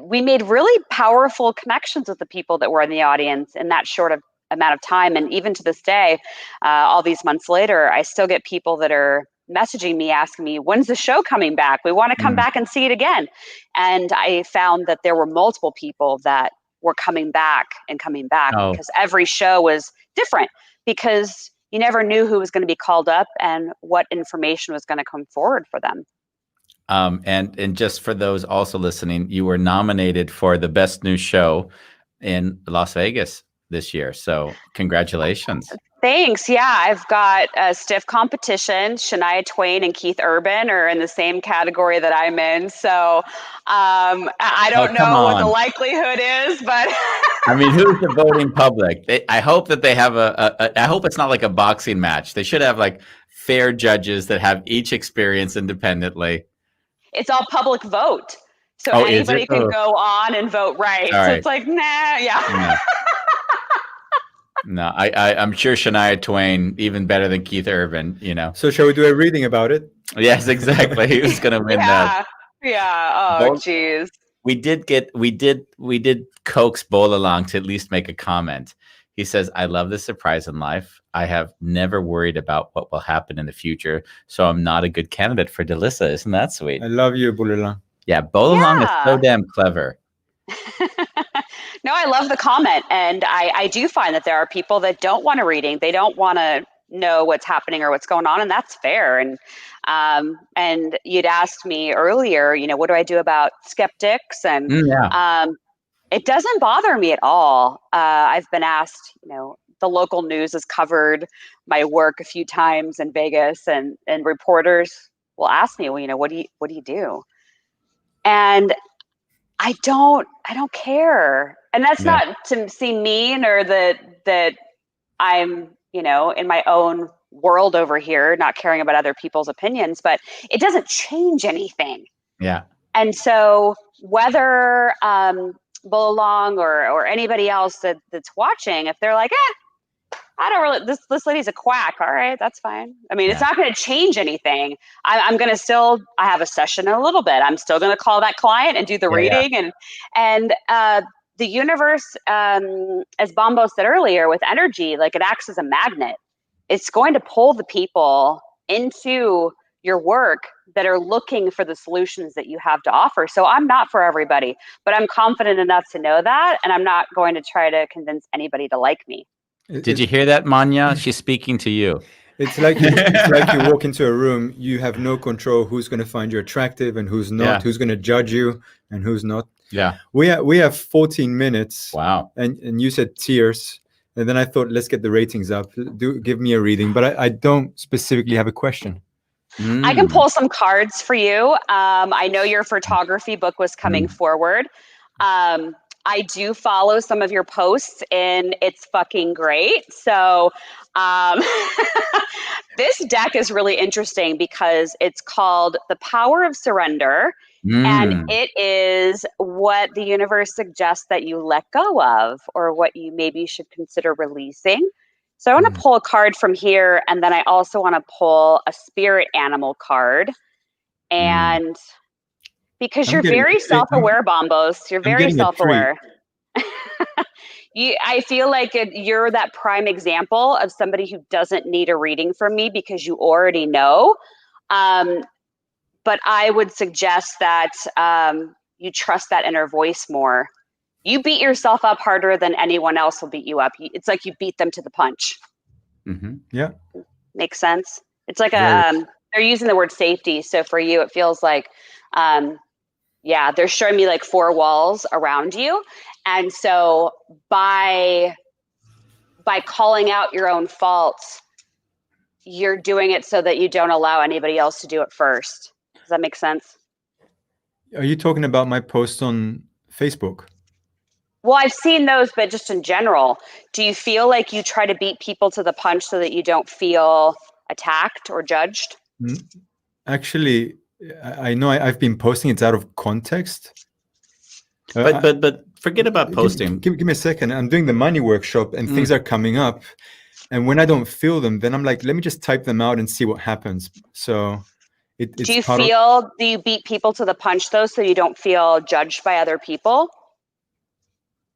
we made really powerful connections with the people that were in the audience in that short amount of time. And even to this day, all these months later, I still get people that are messaging me, asking me, when's the show coming back? We want to come back and see it again. And I found that there were multiple people that were coming back because every show was different, because you never knew who was going to be called up and what information was going to come forward for them. And just for those also listening, you were nominated for the best new show in Las Vegas this year. So congratulations. Thanks. Yeah, I've got a stiff competition. Shania Twain and Keith Urban are in the same category that I'm in. So I don't know what the likelihood is, but I mean, who's the voting public? I hope that they have I hope it's not like a boxing match. They should have like fair judges that have each experience independently. It's all public vote. So anybody can go on and vote, right? Sorry. So it's like, nah, yeah. No, I'm sure Shania Twain even better than Keith Urban, you know. So shall we do a reading about it? Yes, exactly. Who's going to win that? Yeah. Oh, geez. We did coax Bol along to at least make a comment. He says, "I love the surprise in life. I have never worried about what will happen in the future, so I'm not a good candidate for Dallisa." Isn't that sweet? I love you, Bol. Yeah, Bol is so damn clever. No, I love the comment. And I do find that there are people that don't want a reading. They don't want to know what's happening or what's going on. And that's fair. And you'd asked me earlier, you know, what do I do about skeptics? And it doesn't bother me at all. I've been asked, you know, the local news has covered my work a few times in Vegas, and reporters will ask me, well, you know, what do you do? And I don't care. And that's not to seem mean or that I'm, you know, in my own world over here, not caring about other people's opinions, but it doesn't change anything. Yeah. And so whether Bolong or anybody else that's watching, if they're like, I don't really, this lady's a quack. All right, that's fine. I mean, it's not going to change anything. I'm going to still, I have a session in a little bit. I'm still going to call that client and do the reading. And the universe, as Bombo said earlier, with energy, like it acts as a magnet. It's going to pull the people into your work that are looking for the solutions that you have to offer. So I'm not for everybody, but I'm confident enough to know that. And I'm not going to try to convince anybody to like me. Did you hear that, Manya? She's speaking to you. It's like you walk into a room, you have no control who's going to find you attractive and who's not, who's going to judge you and who's not. Yeah. We have 14 minutes. Wow. And you said tears. And then I thought, let's get the ratings up. Give me a reading. But I don't specifically have a question. I can pull some cards for you. I know your photography book was coming forward. I do follow some of your posts and it's fucking great. So this deck is really interesting because it's called The Power of Surrender. And it is what the universe suggests that you let go of or what you maybe should consider releasing. So I want to pull a card from here. And then I also want to pull a spirit animal card. And because you're very self-aware, Bombos. You're very self-aware. I feel like you're that prime example of somebody who doesn't need a reading from me because you already know. But I would suggest that you trust that inner voice more. You beat yourself up harder than anyone else will beat you up. It's like you beat them to the punch. Yeah. Makes sense. It's like they're using the word safety. So for you, it feels like, they're showing me like 4 walls around you. And so by calling out your own faults, you're doing it so that you don't allow anybody else to do it first. Does that make sense? Are you talking about my post on Facebook? Well, I've seen those, but just in general, do you feel like you try to beat people to the punch so that you don't feel attacked or judged? Actually, I know I've been posting it out of context. But forget about posting. Give me a second. I'm doing the money workshop and things are coming up. And when I don't feel them, then I'm like, let me just type them out and see what happens. So it's do you beat people to the punch though, so you don't feel judged by other people?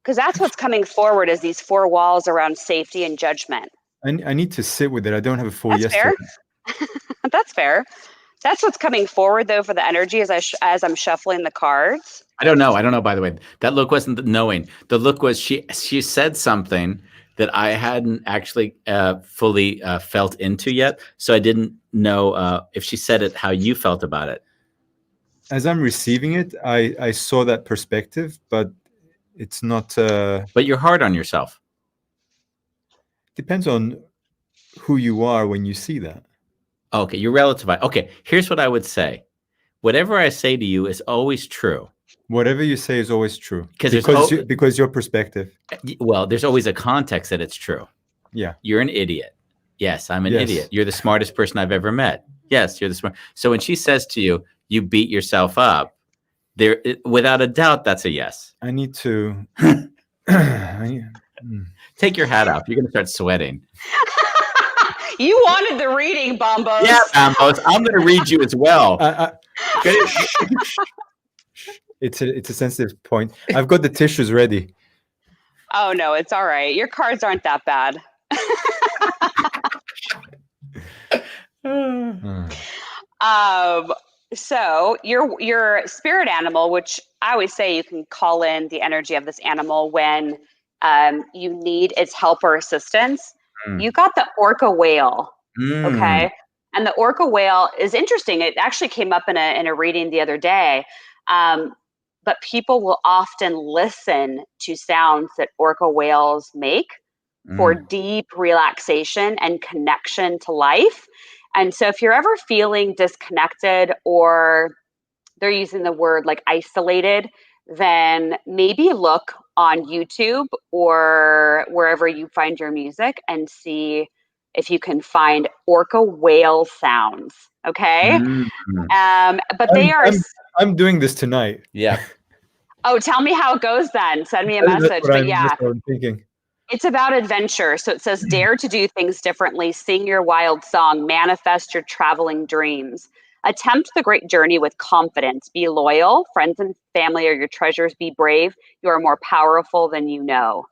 Because that's what's coming forward is these 4 walls around safety and judgment. I need to sit with it. I don't have a full yes. Fair. That's fair. That's what's coming forward though for the energy as I'm shuffling the cards. I don't know. By the way, that look wasn't knowing. The look was she said something that I hadn't actually fully felt into yet. So I didn't know if she said it, how you felt about it. As I'm receiving it, I saw that perspective, but it's not. But you're hard on yourself. Depends on who you are when you see that. Okay, you're relativizing. Okay, here's what I would say. Whatever I say to you is always true. Whatever you say is always true. Because your perspective. Well, there's always a context that it's true. Yeah. You're an idiot. Yes, I'm an idiot. You're the smartest person I've ever met. Yes, you're the smart. So when she says to you, you beat yourself up, without a doubt, that's a yes. I need to take your hat off. You're going to start sweating. You wanted the reading, Bombos. Yeah, Bombos. I'm going to read you as well. It's a sensitive point. I've got the tissues ready. Oh no, it's all right. Your cards aren't that bad. So your spirit animal, which I always say you can call in the energy of this animal when you need its help or assistance. You got the orca whale. Okay. And the orca whale is interesting. It actually came up in a reading the other day. But people will often listen to sounds that orca whales make for deep relaxation and connection to life. And so if you're ever feeling disconnected, or they're using the word like isolated, then maybe look on YouTube or wherever you find your music and see if you can find orca whale sounds. Okay. But I'm doing this tonight. Yeah. Oh, tell me how it goes then. Send me a message. But yeah, that's what I'm thinking. It's about adventure. So it says, dare to do things differently, sing your wild song, manifest your traveling dreams. Attempt the great journey with confidence. Be loyal. Friends and family are your treasures. Be brave. You are more powerful than you know.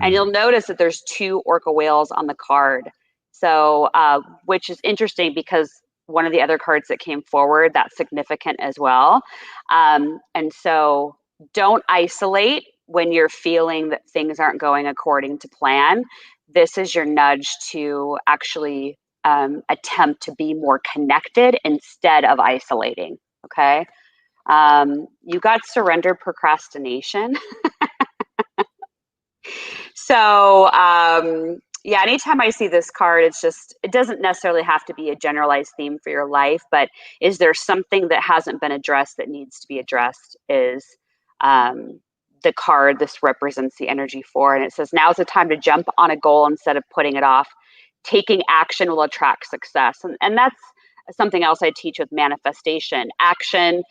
And you'll notice that there's 2 orca whales on the card. So, which is interesting because one of the other cards that came forward, that's significant as well. And so don't isolate when you're feeling that things aren't going according to plan. This is your nudge to actually attempt to be more connected instead of isolating. Okay. You got surrender procrastination. So, yeah, anytime I see this card, it doesn't necessarily have to be a generalized theme for your life, but is there something that hasn't been addressed that needs to be addressed is the card this represents the energy for. And it says, now's the time to jump on a goal instead of putting it off. Taking action will attract success. And that's something else I teach with manifestation. Action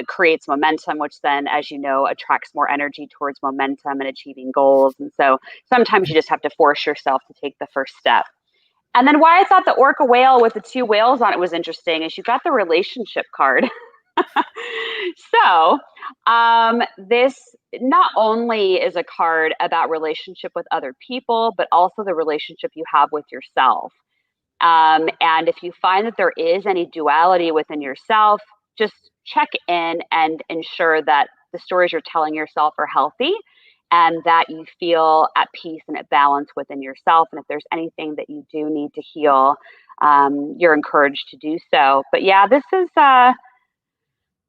creates momentum, which then, as you know, attracts more energy towards momentum and achieving goals. And so sometimes you just have to force yourself to take the first step. And then why I thought the orca whale with the 2 whales on it was interesting is you got the relationship card. So this not only is a card about relationship with other people, but also the relationship you have with yourself. And if you find that there is any duality within yourself, just check in and ensure that the stories you're telling yourself are healthy and that you feel at peace and at balance within yourself. And if there's anything that you do need to heal, you're encouraged to do so. But yeah, this is,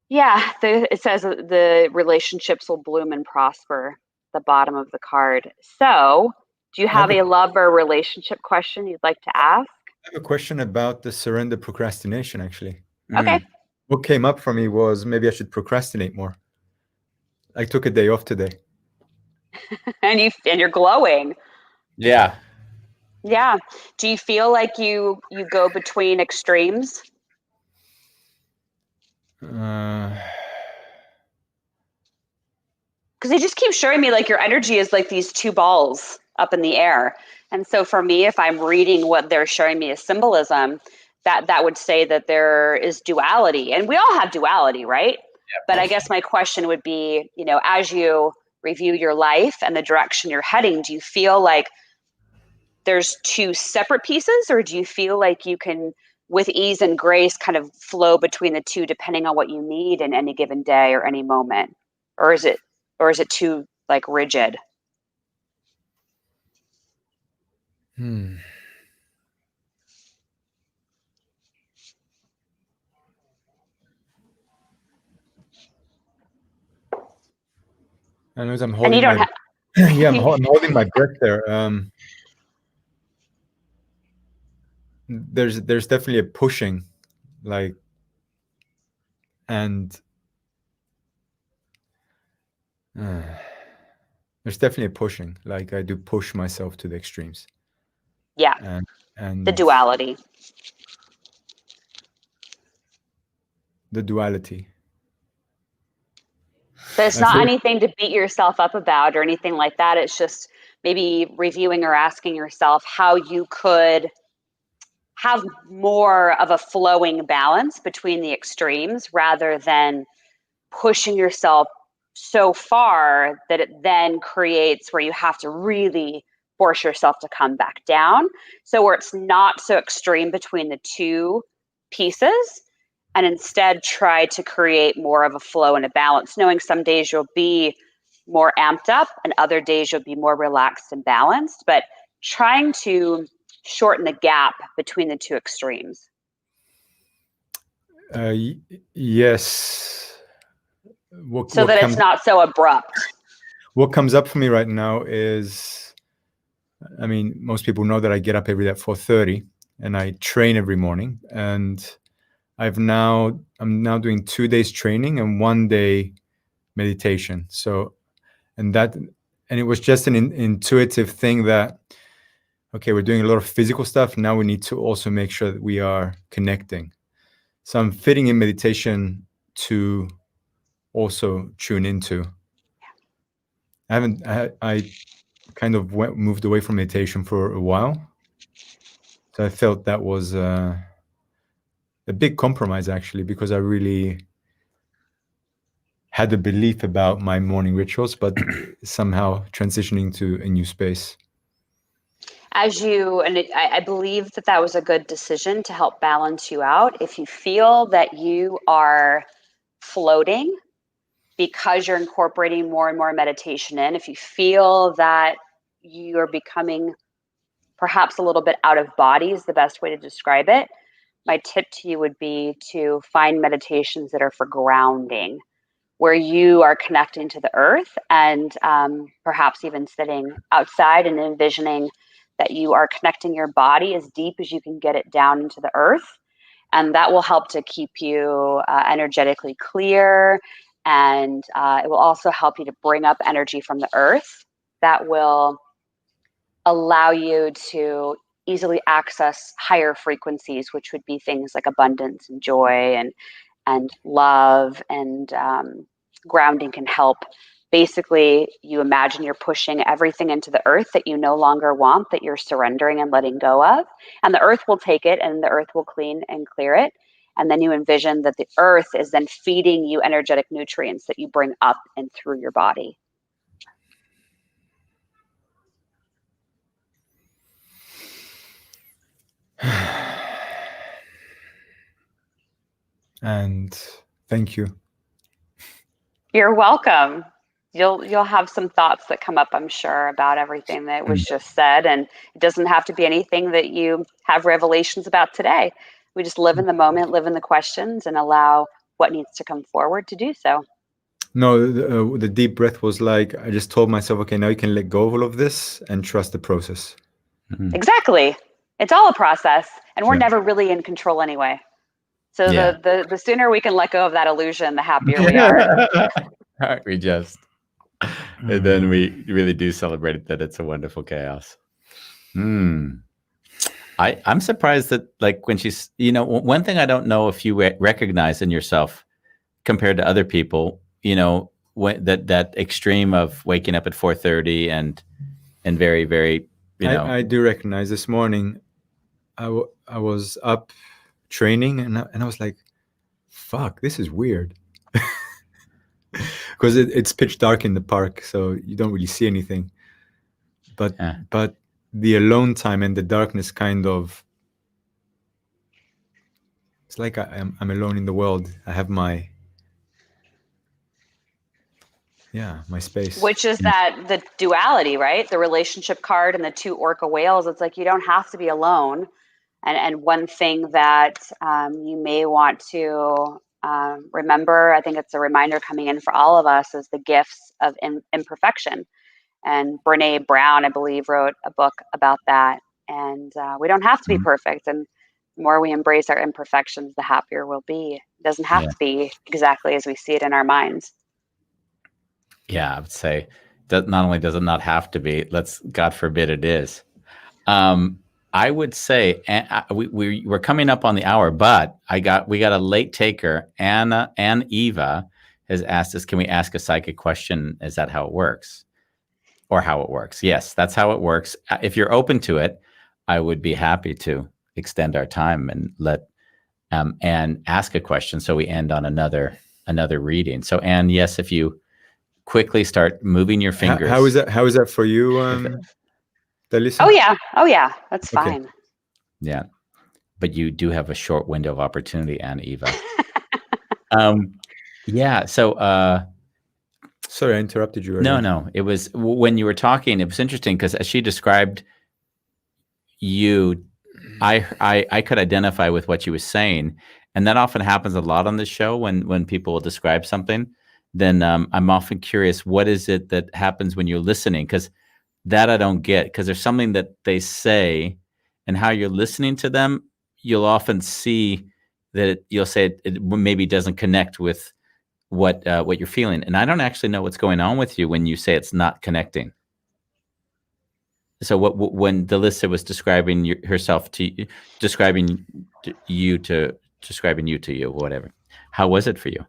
it says the relationships will bloom and prosper, the bottom of the card. So do you have a love or relationship question you'd like to ask? I have a question about the surrender procrastination, actually. Okay. What came up for me was maybe I should procrastinate more. I took a day off today. And you're glowing. Yeah. Yeah. Do you feel like you go between extremes? Because they just keep showing me like your energy is like these 2 balls up in the air. And so for me, if I'm reading what they're showing me as symbolism, that would say that there is duality. And we all have duality, right? Yep. But I guess my question would be, as you review your life and the direction you're heading, do you feel like there's 2 separate pieces, or do you feel like you can, with ease and grace, kind of flow between the 2 depending on what you need in any given day or any moment? Or is it too like rigid? And as I'm holding I'm holding my breath there. there's definitely a pushing, like, and there's definitely a pushing. Like, I do push myself to the extremes. Yeah. And the duality. The duality. But it's not anything to beat yourself up about or anything like that. It's just maybe reviewing or asking yourself how you could have more of a flowing balance between the extremes rather than pushing yourself so far that it then creates where you have to really force yourself to come back down. So where it's not so extreme between the two pieces, and instead try to create more of a flow and a balance, knowing some days you'll be more amped up and other days you'll be more relaxed and balanced, but trying to shorten the gap between the two extremes. Yes. So that it's not so abrupt. What comes up for me right now is, I mean, most people know that I get up every day at 4:30 and I train every morning, and I'm now doing 2 days training and 1 day meditation. So, and it was just an intuitive thing that, okay, we're doing a lot of physical stuff. Now we need to also make sure that we are connecting. So I'm fitting in meditation to also tune into. I kind of moved away from meditation for a while. So I felt that was a big compromise, actually, because I really had a belief about my morning rituals, but somehow transitioning to a new space. I believe that was a good decision to help balance you out. If you feel that you are floating because you're incorporating more and more meditation in, if you feel that you're becoming perhaps a little bit out of body is the best way to describe it, my tip to you would be to find meditations that are for grounding, where you are connecting to the earth and perhaps even sitting outside and envisioning that you are connecting your body as deep as you can get it down into the earth. And that will help to keep you energetically clear. And it will also help you to bring up energy from the earth that will allow you to easily access higher frequencies, which would be things like abundance and joy and love, and grounding can help. Basically, you imagine you're pushing everything into the earth that you no longer want, that you're surrendering and letting go of, and the earth will take it and the earth will clean and clear it. And then you envision that the earth is then feeding you energetic nutrients that you bring up and through your body. And thank you. You're welcome. You'll have some thoughts that come up, I'm sure, about everything that was just said. And it doesn't have to be anything that you have revelations about today. We just live in the moment, live in the questions, and allow what needs to come forward to do so. No, the deep breath was like, I just told myself, okay, now you can let go of all of this and trust the process. Mm-hmm. Exactly. It's all a process, and we're never really in control anyway. So the sooner we can let go of that illusion, the happier we are. We just, and then we really do celebrate that it's a wonderful chaos. I'm surprised that, like, when she's, one thing I don't know if you recognize in yourself compared to other people, when that extreme of waking up at 4:30 and very, very, I do recognize. This morning, I was up training and I was like, fuck, this is weird. Because it's pitch dark in the park, so you don't really see anything. But the alone time and the darkness kind of, it's like I'm alone in the world. I have my space. Which is the duality, right? The relationship card and the two orca whales. It's like you don't have to be alone. And one thing that you may want to remember, I think it's a reminder coming in for all of us, is the gifts of imperfection. And Brene Brown, I believe, wrote a book about that. And we don't have to be perfect. And more we embrace our imperfections, the happier we'll be. It doesn't have to be exactly as we see it in our minds. Yeah, I would say that not only does it not have to be, God forbid it is. I would say we're coming up on the hour, but we got a late taker. Anna and Eva has asked us, can we ask a psychic question? Is that how it works? Or how it works? Yes, that's how it works. If you're open to it, I would be happy to extend our time and let Anne ask a question so we end on another reading. So Anne, yes, if you quickly start moving your fingers. How is that for you, Dallisa? Oh yeah, that's fine. Yeah, but you do have a short window of opportunity, Anne, Eva. Yeah, so sorry, I interrupted you earlier. No, it was when you were talking, it was interesting because as she described you, I could identify with what she was saying, and that often happens a lot on this show when people will describe something. Then I'm often curious, what is it that happens when you're listening? Because that I don't get, because there's something that they say and how you're listening to them, you'll often see that you'll say it maybe doesn't connect with what you're feeling. And I don't actually know what's going on with you when you say it's not connecting. So when Dallisa was describing herself to you, describing you to you, whatever, how was it for you?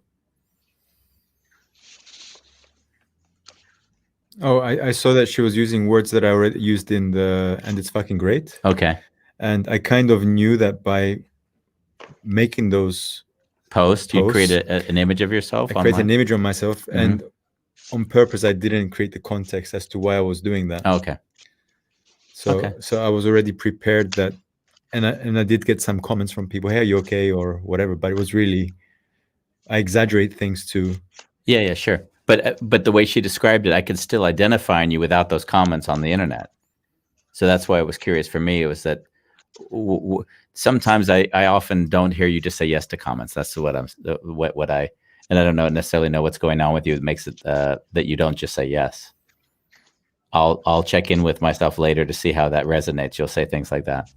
Oh, I saw that she was using words that I already used in and it's fucking great. Okay. And I kind of knew that by making those posts, you create an image of yourself. I created an image of myself, and on purpose, I didn't create the context as to why I was doing that. Okay. So I was already prepared that, and I did get some comments from people, "Hey, are you okay?" or whatever. But it was really, I exaggerate things too. Yeah, sure. But the way she described it, I could still identify in you without those comments on the internet. So that's why it was curious for me. It was that sometimes I often don't hear you just say yes to comments. That's what I and I don't necessarily know what's going on with you. It makes it that you don't just say yes. I'll check in with myself later to see how that resonates. You'll say things like that.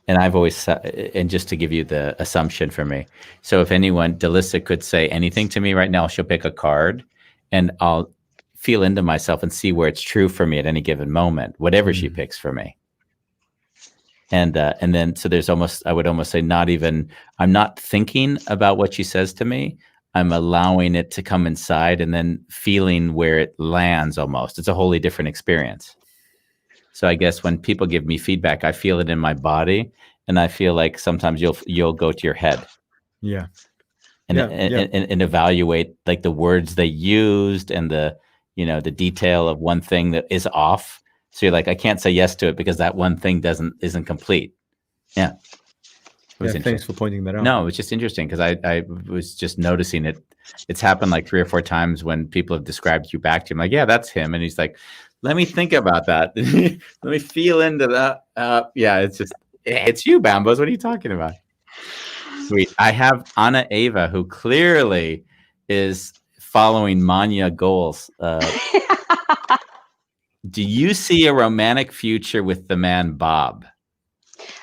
And I've always, and just to give you the assumption for me. So if anyone, Dallisa could say anything to me right now, she'll pick a card and I'll feel into myself and see where it's true for me at any given moment, whatever she picks for me. And then, so there's I would almost say I'm not thinking about what she says to me. I'm allowing it to come inside and then feeling where it lands almost. It's a wholly different experience. So I guess when people give me feedback, I feel it in my body, and I feel like sometimes you'll go to your head, and evaluate like the words they used and the detail of one thing that is off. So you're like, I can't say yes to it because that one thing isn't complete. Yeah. Thanks for pointing that out. No, it was just interesting because I was just noticing it. It's happened like 3 or 4 times when people have described you back to him. Like, yeah, that's him, and he's like, let me think about that. Let me feel into that. Yeah, it's you, Bambos. What are you talking about? Sweet. I have Anna Eva, who clearly is following Manya goals. Do you see a romantic future with the man Bob?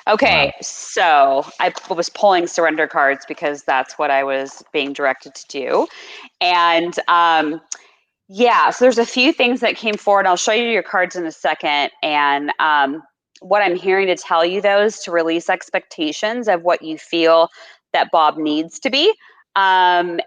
Okay, wow. So I was pulling surrender cards because that's what I was being directed to do. And so there's a few things that came forward. I'll show you your cards in a second. And what I'm hearing to tell you, though, is to release expectations of what you feel that Bob needs to be. And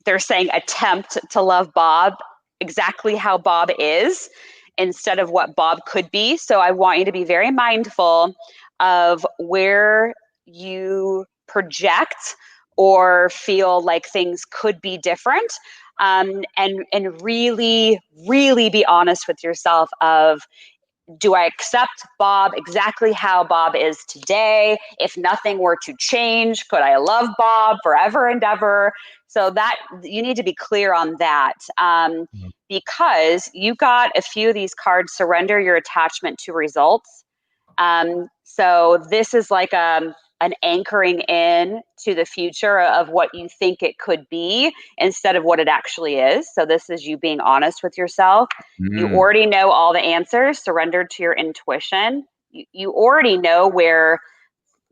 they're saying attempt to love Bob exactly how Bob is, instead of what Bob could be. So I want you to be very mindful of where you project or feel like things could be different, and really, really be honest with yourself of, do I accept Bob exactly how Bob is today? If nothing were to change, could I love Bob forever and ever? So that you need to be clear on that, because you got a few of these cards, surrender your attachment to results. So this is like an anchoring in to the future of what you think it could be instead of what it actually is. So this is you being honest with yourself. You already know all the answers, surrender to your intuition. you already know where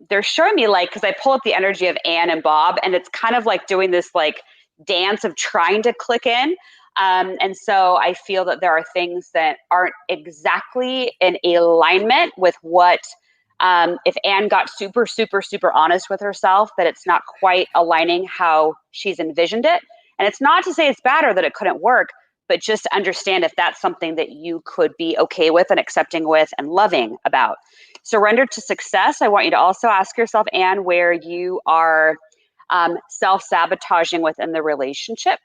they're showing me, like, because I pull up the energy of Anne and Bob, and it's kind of like doing this like dance of trying to click in. And so I feel that there are things that aren't exactly in alignment with what, if Anne got super, super, super honest with herself, that it's not quite aligning how she's envisioned it. And it's not to say it's bad or that it couldn't work, but just to understand if that's something that you could be okay with and accepting with and loving about. Surrender to success. I want you to also ask yourself, Anne, where you are self-sabotaging within the relationship.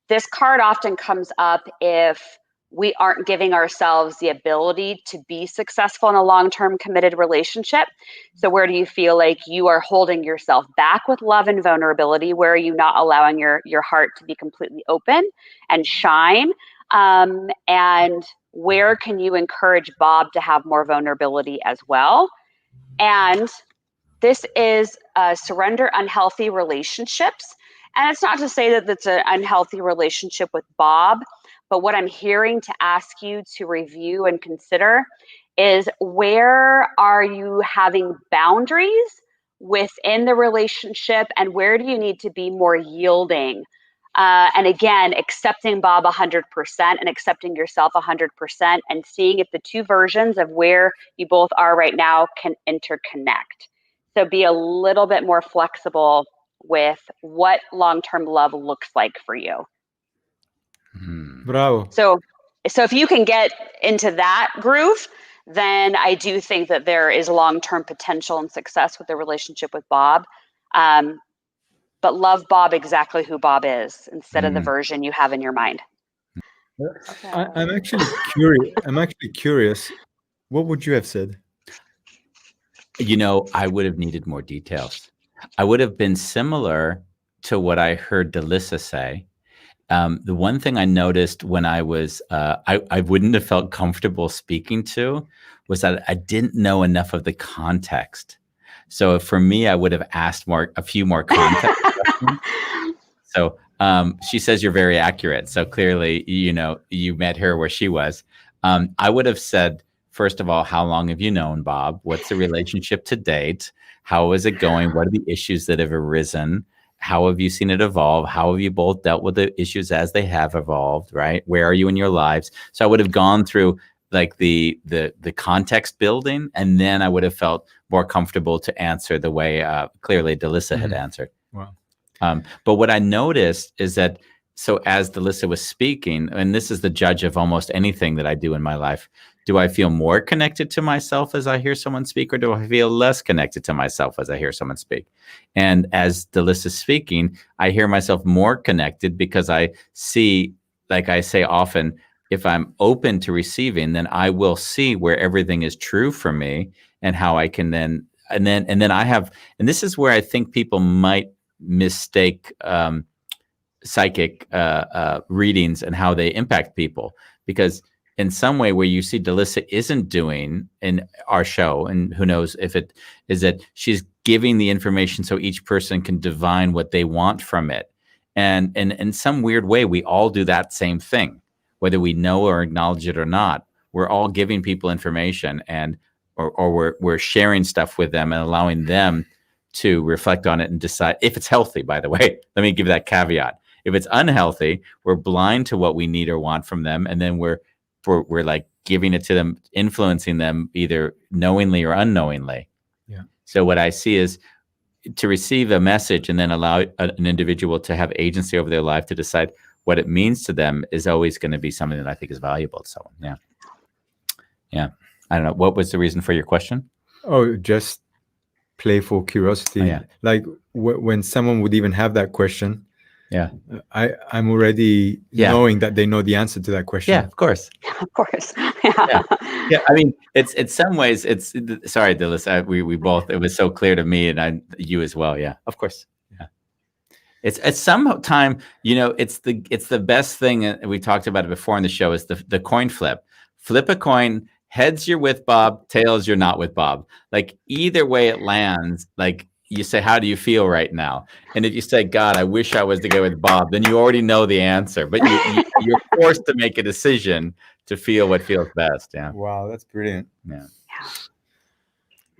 This card often comes up if we aren't giving ourselves the ability to be successful in a long-term committed relationship. So where do you feel like you are holding yourself back with love and vulnerability? Where are you not allowing your heart to be completely open and shine? And where can you encourage Bob to have more vulnerability as well? And this is surrender unhealthy relationships. And it's not to say that it's an unhealthy relationship with Bob, but what I'm hearing to ask you to review and consider is, where are you having boundaries within the relationship, and where do you need to be more yielding? And again, accepting Bob 100% and accepting yourself 100%, and seeing if the two versions of where you both are right now can interconnect. So be a little bit more flexible with what long-term love looks like for you. Bravo. So if you can get into that groove, then I do think that there is long-term potential and success with the relationship with Bob. But love Bob exactly who Bob is, instead of the version you have in your mind. Okay. I'm actually curious. What would you have said? I would have needed more details. I would have been similar to what I heard Dallisa say. The one thing I noticed when I was, I wouldn't have felt comfortable speaking to, was that I didn't know enough of the context. So for me, I would have asked a few more context questions. So she says you're very accurate. So clearly, you met her where she was. I would have said, first of all, how long have you known Bob? What's the relationship to date? How is it going? What are the issues that have arisen? How have you seen it evolve? How have you both dealt with the issues as they have evolved, right? Where are you in your lives? So I would have gone through like the context building, and then I would have felt more comfortable to answer the way clearly Dallisa had answered. Wow. But what I noticed is that, so as Dallisa was speaking, and this is the judge of almost anything that I do in my life, do I feel more connected to myself as I hear someone speak, or do I feel less connected to myself as I hear someone speak? And as Dallisa is speaking, I hear myself more connected, because I see, like I say often, if I'm open to receiving, then I will see where everything is true for me, and how I can then I have, and this is where I think people might mistake psychic readings and how they impact people, because in some way where you see Dallisa isn't doing in our show, and who knows if it is, that she's giving the information so each person can divine what they want from it. And in some weird way, we all do that same thing, whether we know or acknowledge it or not. We're all giving people information, and or we're sharing stuff with them and allowing them to reflect on it and decide if it's healthy. By the way, let me give that caveat. If it's unhealthy, we're blind to what we need or want from them, and then we're like giving it to them, influencing them either knowingly or unknowingly. Yeah. So what I see is, to receive a message and then allow an individual to have agency over their life to decide what it means to them, is always going to be something that I think is valuable to someone. Yeah. Yeah. I don't know. What was the reason for your question? Oh, just playful curiosity. Oh, yeah. Like when someone would even have that question, yeah, I'm already knowing that they know the answer to that question. Yeah, of course. Of course. Yeah. I mean, it's some ways. Sorry, Dallisa. We both. It was so clear to me, and you as well. Yeah, of course. Yeah. It's some time. It's the best thing. And we talked about it before in the show. Is the coin flip. Flip a coin. Heads, you're with Bob. Tails, you're not with Bob. Like either way it lands, like you say, how do you feel right now? And if you say, God, I wish I was to go with Bob, then you already know the answer. But you're forced to make a decision to feel what feels best. Yeah. Wow, that's brilliant. Yeah.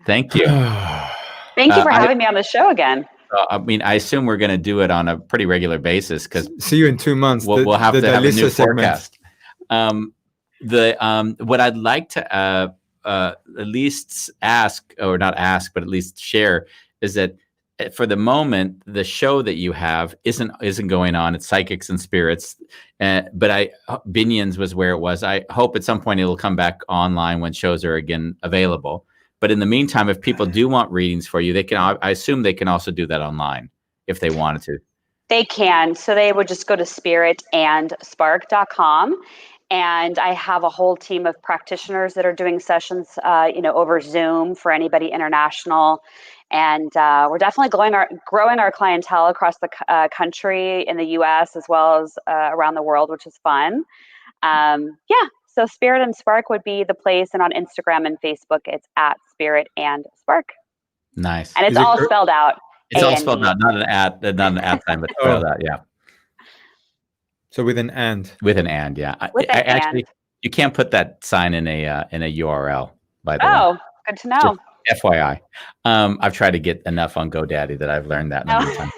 Thank you. Thank you for having me on the show again. I mean, I assume we're going to do it on a pretty regular basis because see you in 2 months. We'll have to have a new segment. Forecast. What I'd like to at least ask, or not ask, but at least share, is that for the moment, the show that you have isn't going on. It's Psychics and Spirits, but Binions was where it was. I hope at some point it'll come back online when shows are again available. But in the meantime, if people do want readings for you, they can. I assume they can also do that online if they wanted to. They can. So they would just go to spiritandspark.com. And I have a whole team of practitioners that are doing sessions, over Zoom for anybody international. And we're definitely growing our clientele across the country, in the U.S. as well as around the world, which is fun. So Spirit and Spark would be the place. And on Instagram and Facebook, it's at Spirit and Spark. Nice. And it's all spelled out. It's all spelled out, not an at sign, but spelled out. Yeah. So with an and. With an and, yeah. Actually, you can't put that sign in a URL, by the way. Oh, good to know. Just FYI. I've tried to get enough on GoDaddy that I've learned that in the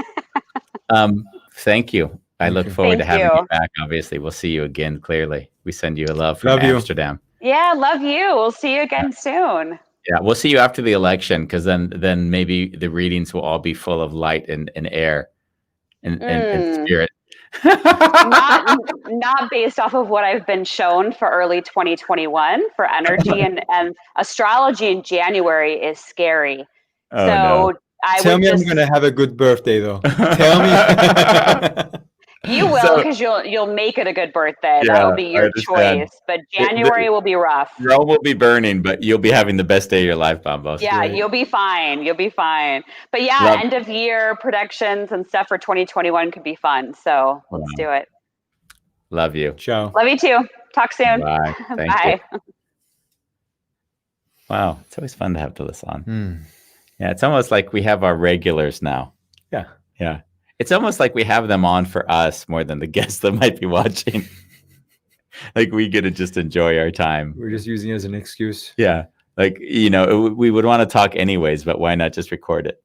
meantime. Thank you. I look forward to having you back. Obviously, we'll see you again. Clearly, we send you a love from Amsterdam. Yeah, love you. We'll see you again soon. Yeah, we'll see you after the election, because then maybe the readings will all be full of light and air and spirit. not based off of what I've been shown for early 2021 for energy and astrology in January is scary. No. Tell me I'm going to have a good birthday though. Tell me. You will, because you'll make it a good birthday. Yeah, that'll be your choice. But January will be rough. Rome will be burning, but you'll be having the best day of your life, Bombos. Yeah, you'll be fine. But yeah, end of year predictions and stuff for 2021 could be fun. So let's do it. Love you. Ciao. Love you too. Talk soon. Bye. Bye. You. Wow, it's always fun to have Dallisa on. Yeah, it's almost like we have our regulars now. Yeah. It's almost like we have them on for us more than the guests that might be watching. Like we get to just enjoy our time. We're just using it as an excuse. Yeah. Like, we would want to talk anyways, but why not just record it?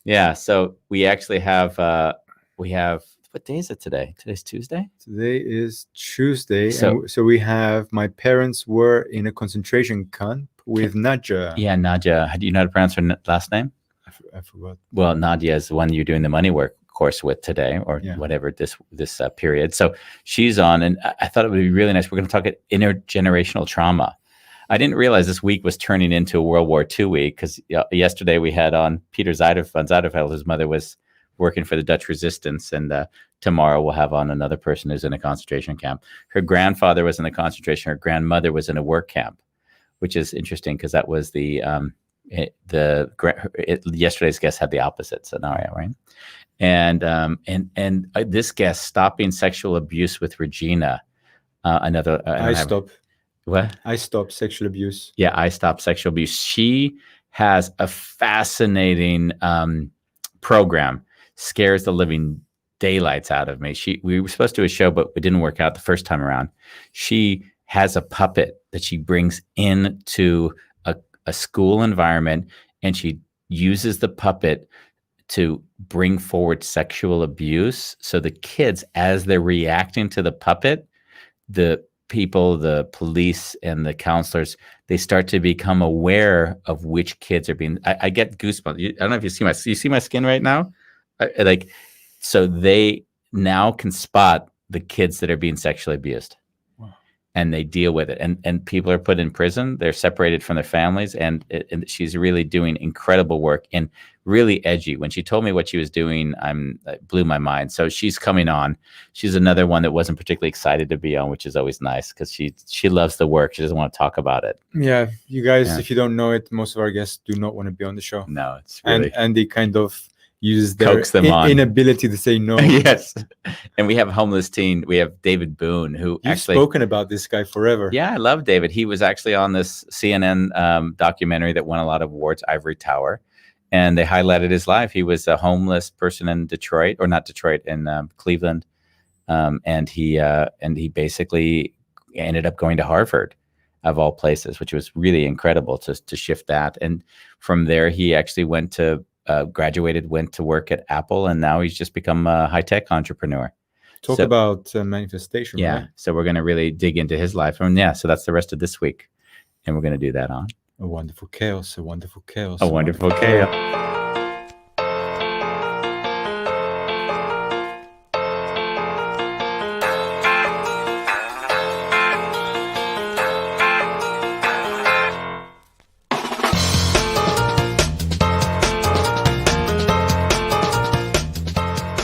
Yeah. So we actually have, what day is it today? Today's Tuesday? Today is Tuesday. So we have, my parents were in a concentration camp with Nadja. Yeah, Nadja. Do you know how to pronounce her last name? I forgot. Well, Nadia is the one you're doing the money work course with today, or whatever this period. So she's on, and I thought it would be really nice. We're going to talk about intergenerational trauma. I didn't realize this week was turning into a World War II week, because yesterday we had on Peter von Zuiderveld, whose mother was working for the Dutch resistance, and tomorrow we'll have on another person who's in a concentration camp. Her grandfather was in a concentration. Her grandmother was in a work camp, which is interesting because that was yesterday's guest had the opposite scenario, right? And this guest, stopping sexual abuse with Regina. I stop sexual abuse. Yeah, I stop sexual abuse. She has a fascinating program. Scares the living daylights out of me. We were supposed to do a show, but it didn't work out the first time around. She has a puppet that she brings into a school environment, and she uses the puppet to bring forward sexual abuse. So the kids, as they're reacting to the puppet, the people, the police and the counselors, they start to become aware of which kids are being, I get goosebumps. I don't know if you see my skin right now? So they now can spot the kids that are being sexually abused. And they deal with it, and people are put in prison. They're separated from their families, and she's really doing incredible work and really edgy. When she told me what she was doing, it blew my mind. So she's coming on. She's another one that wasn't particularly excited to be on, which is always nice because she loves the work. She doesn't want to talk about it. Yeah, you guys, if you don't know it, most of our guests do not want to be on the show. No, it's really and they kind of use their inability to say no. Yes. And we have a homeless teen. We have David Boone, who You've spoken about this guy forever. Yeah, I love David. He was actually on this CNN documentary that won a lot of awards, Ivory Tower. and they highlighted his life. He was a homeless person in Detroit, or not Detroit, in Cleveland, and he basically ended up going to Harvard, of all places, which was really incredible to shift that. And from there, he actually went to graduated, went to work at Apple, and now he's just become a high-tech entrepreneur. Talk about manifestation. Yeah. Right? So we're going to really dig into his life. And yeah, so that's the rest of this week. And we're going to do that on A Wonderful Chaos, A Wonderful Chaos. A Wonderful Chaos.